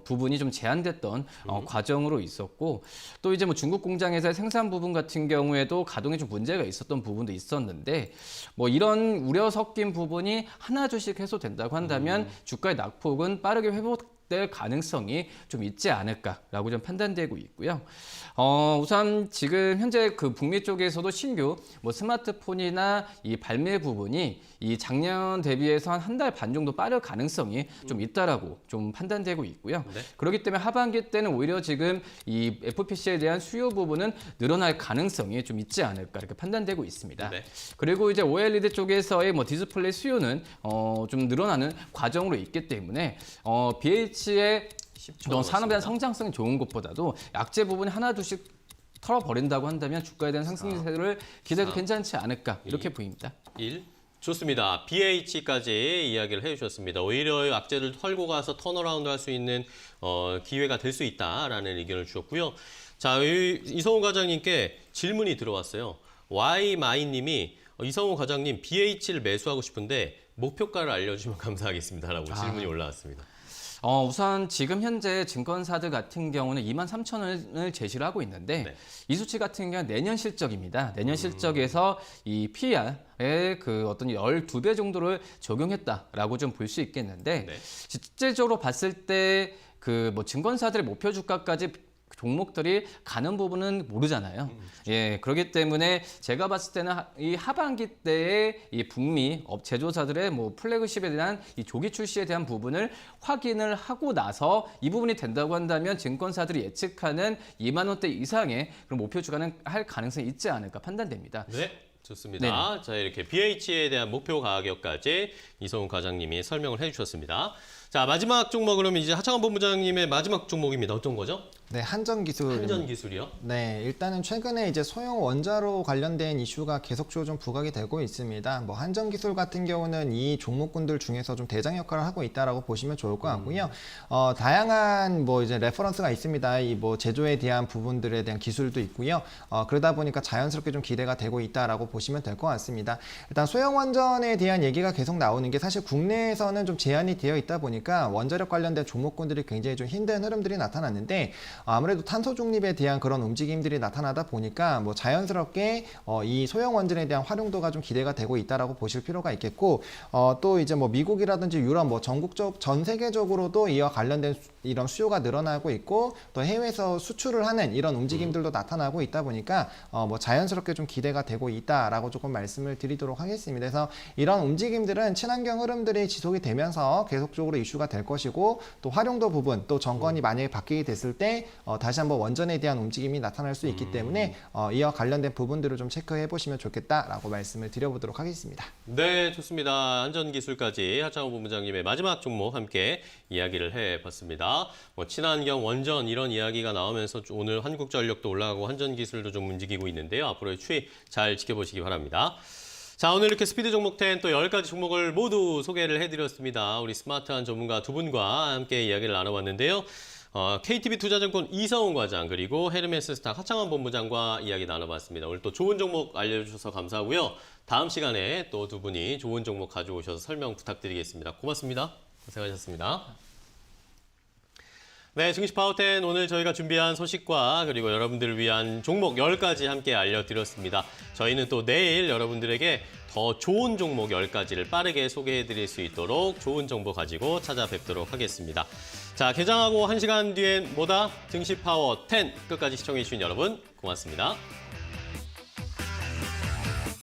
부분이 좀 제한됐던 과정으로 있었고, 또 이제 뭐 중국 공장에서의 생산 부분 같은 경우에도 가동에 좀 문제가 있었던 부분도 있었는데, 뭐 이런 우려 섞인 부분이 하나둘씩 해소된다고 한다면 주가의 낙폭은 빠르게 회복될 가능성이 좀 있지 않을까라고 좀 판단되고 있고요. 우선 지금 현재 그 북미 쪽에서도 신규 뭐 스마트폰이나 이 발매 부분이 이 작년 대비해서 한 달 반 정도 빠를 가능성이 좀 있다라고 좀 판단되고 있고요. 네. 그렇기 때문에 하반기 때는 오히려 지금 이 FPC에 대한 수요 부분은 늘어날 가능성이 좀 있지 않을까 이렇게 판단되고 있습니다. 네. 그리고 이제 OLED 쪽에서의 뭐 디스플레이 수요는 좀 늘어나는 과정으로 있기 때문에 BH의 산업에 대한 성장성이 좋은 것보다도 약재 부분이 하나둘씩 털어버린다고 한다면 주가에 대한 상승세를 기대도 괜찮지 않을까 이렇게 보입니다. 1. 좋습니다. BH까지 이야기를 해주셨습니다. 오히려 악재를 털고 가서 턴어라운드 할 수 있는 기회가 될 수 있다라는 의견을 주셨고요. 자, 이성훈 과장님께 질문이 들어왔어요. Y마이님이 이성훈 과장님 BH를 매수하고 싶은데 목표가를 알려주시면 감사하겠습니다라고 질문이 올라왔습니다. 우선 지금 현재 증권사들 같은 경우는 23,000원을 제시를 하고 있는데, 네. 이 수치 같은 경우는 내년 실적입니다. 내년 실적에서 이 PER의 그 어떤 12배 정도를 적용했다라고 좀 볼 수 있겠는데, 네. 실제적으로 봤을 때 그 뭐 증권사들의 목표 주가까지 종목들이 가는 부분은 모르잖아요. 예, 그렇기 때문에 제가 봤을 때는 이 하반기 때의 이 북미 제조사들의 뭐 플래그십에 대한 이 조기 출시에 대한 부분을 확인을 하고 나서 이 부분이 된다고 한다면 증권사들이 예측하는 2만 원대 이상의 그런 목표 주가는 할 가능성이 있지 않을까 판단됩니다. 네. 좋습니다. 자, 이렇게 BH에 대한 목표 가격까지 이성훈 과장님이 설명을 해주셨습니다. 자, 마지막 종목 그러면 이제 하창원 본부장님의 마지막 종목입니다. 어떤 거죠? 네, 한전기술. 한전기술이요? 네, 일단은 최근에 이제 소형 원자로 관련된 이슈가 계속적으로 좀 부각이 되고 있습니다. 뭐 한전기술 같은 경우는 이 종목군들 중에서 좀 대장 역할을 하고 있다라고 보시면 좋을 것 같고요. 다양한 뭐 이제 레퍼런스가 있습니다. 이 뭐 제조에 대한 부분들에 대한 기술도 있고요. 그러다 보니까 자연스럽게 좀 기대가 되고 있다라고 보시면 될 것 같습니다. 일단 소형 원전에 대한 얘기가 계속 나오는 게 사실 국내에서는 좀 제한이 되어 있다 보니까 원자력 관련된 종목군들이 굉장히 좀 힘든 흐름들이 나타났는데, 아무래도 탄소 중립에 대한 그런 움직임들이 나타나다 보니까 뭐 자연스럽게 이 소형 원전에 대한 활용도가 좀 기대가 되고 있다라고 보실 필요가 있겠고, 또 이제 뭐 미국이라든지 유럽 뭐 전 세계적으로도 이와 관련된 이런 수요가 늘어나고 있고, 또 해외에서 수출을 하는 이런 움직임들도 나타나고 있다 보니까 뭐 자연스럽게 좀 기대가 되고 있다라고 조금 말씀을 드리도록 하겠습니다. 그래서 이런 움직임들은 친환경 흐름들이 지속이 되면서 계속적으로 이슈가 될 것이고 또 활용도 부분 또 정권이 만약에 바뀌게 됐을 때 다시 한번 원전에 대한 움직임이 나타날 수 있기 때문에 이와 관련된 부분들을 좀 체크해 보시면 좋겠다라고 말씀을 드려보도록 하겠습니다. 네, 좋습니다. 안전기술까지 하창호 본부장님의 마지막 종목 함께 이야기를 해봤습니다. 뭐 친환경 원전 이런 이야기가 나오면서 오늘 한국전력도 올라가고 한전기술도 좀 움직이고 있는데요. 앞으로의 추이 잘 지켜보시기 바랍니다. 자, 오늘 이렇게 스피드 종목 10 또 10가지 종목을 모두 소개를 해드렸습니다. 우리 스마트한 전문가 두 분과 함께 이야기를 나눠봤는데요. KTB 투자증권 이성훈 과장 그리고 헤르메스 스탁 하창원 본부장과 이야기 나눠봤습니다. 오늘 또 좋은 종목 알려주셔서 감사하고요. 다음 시간에 또 두 분이 좋은 종목 가져오셔서 설명 부탁드리겠습니다. 고맙습니다. 고생하셨습니다. 네, 증시파워10 오늘 저희가 준비한 소식과 그리고 여러분들을 위한 종목 10가지 함께 알려드렸습니다. 저희는 또 내일 여러분들에게 더 좋은 종목 10가지를 빠르게 소개해드릴 수 있도록 좋은 정보 가지고 찾아뵙도록 하겠습니다. 자, 개장하고 1시간 뒤엔 뭐다? 증시파워10 끝까지 시청해주신 여러분 고맙습니다.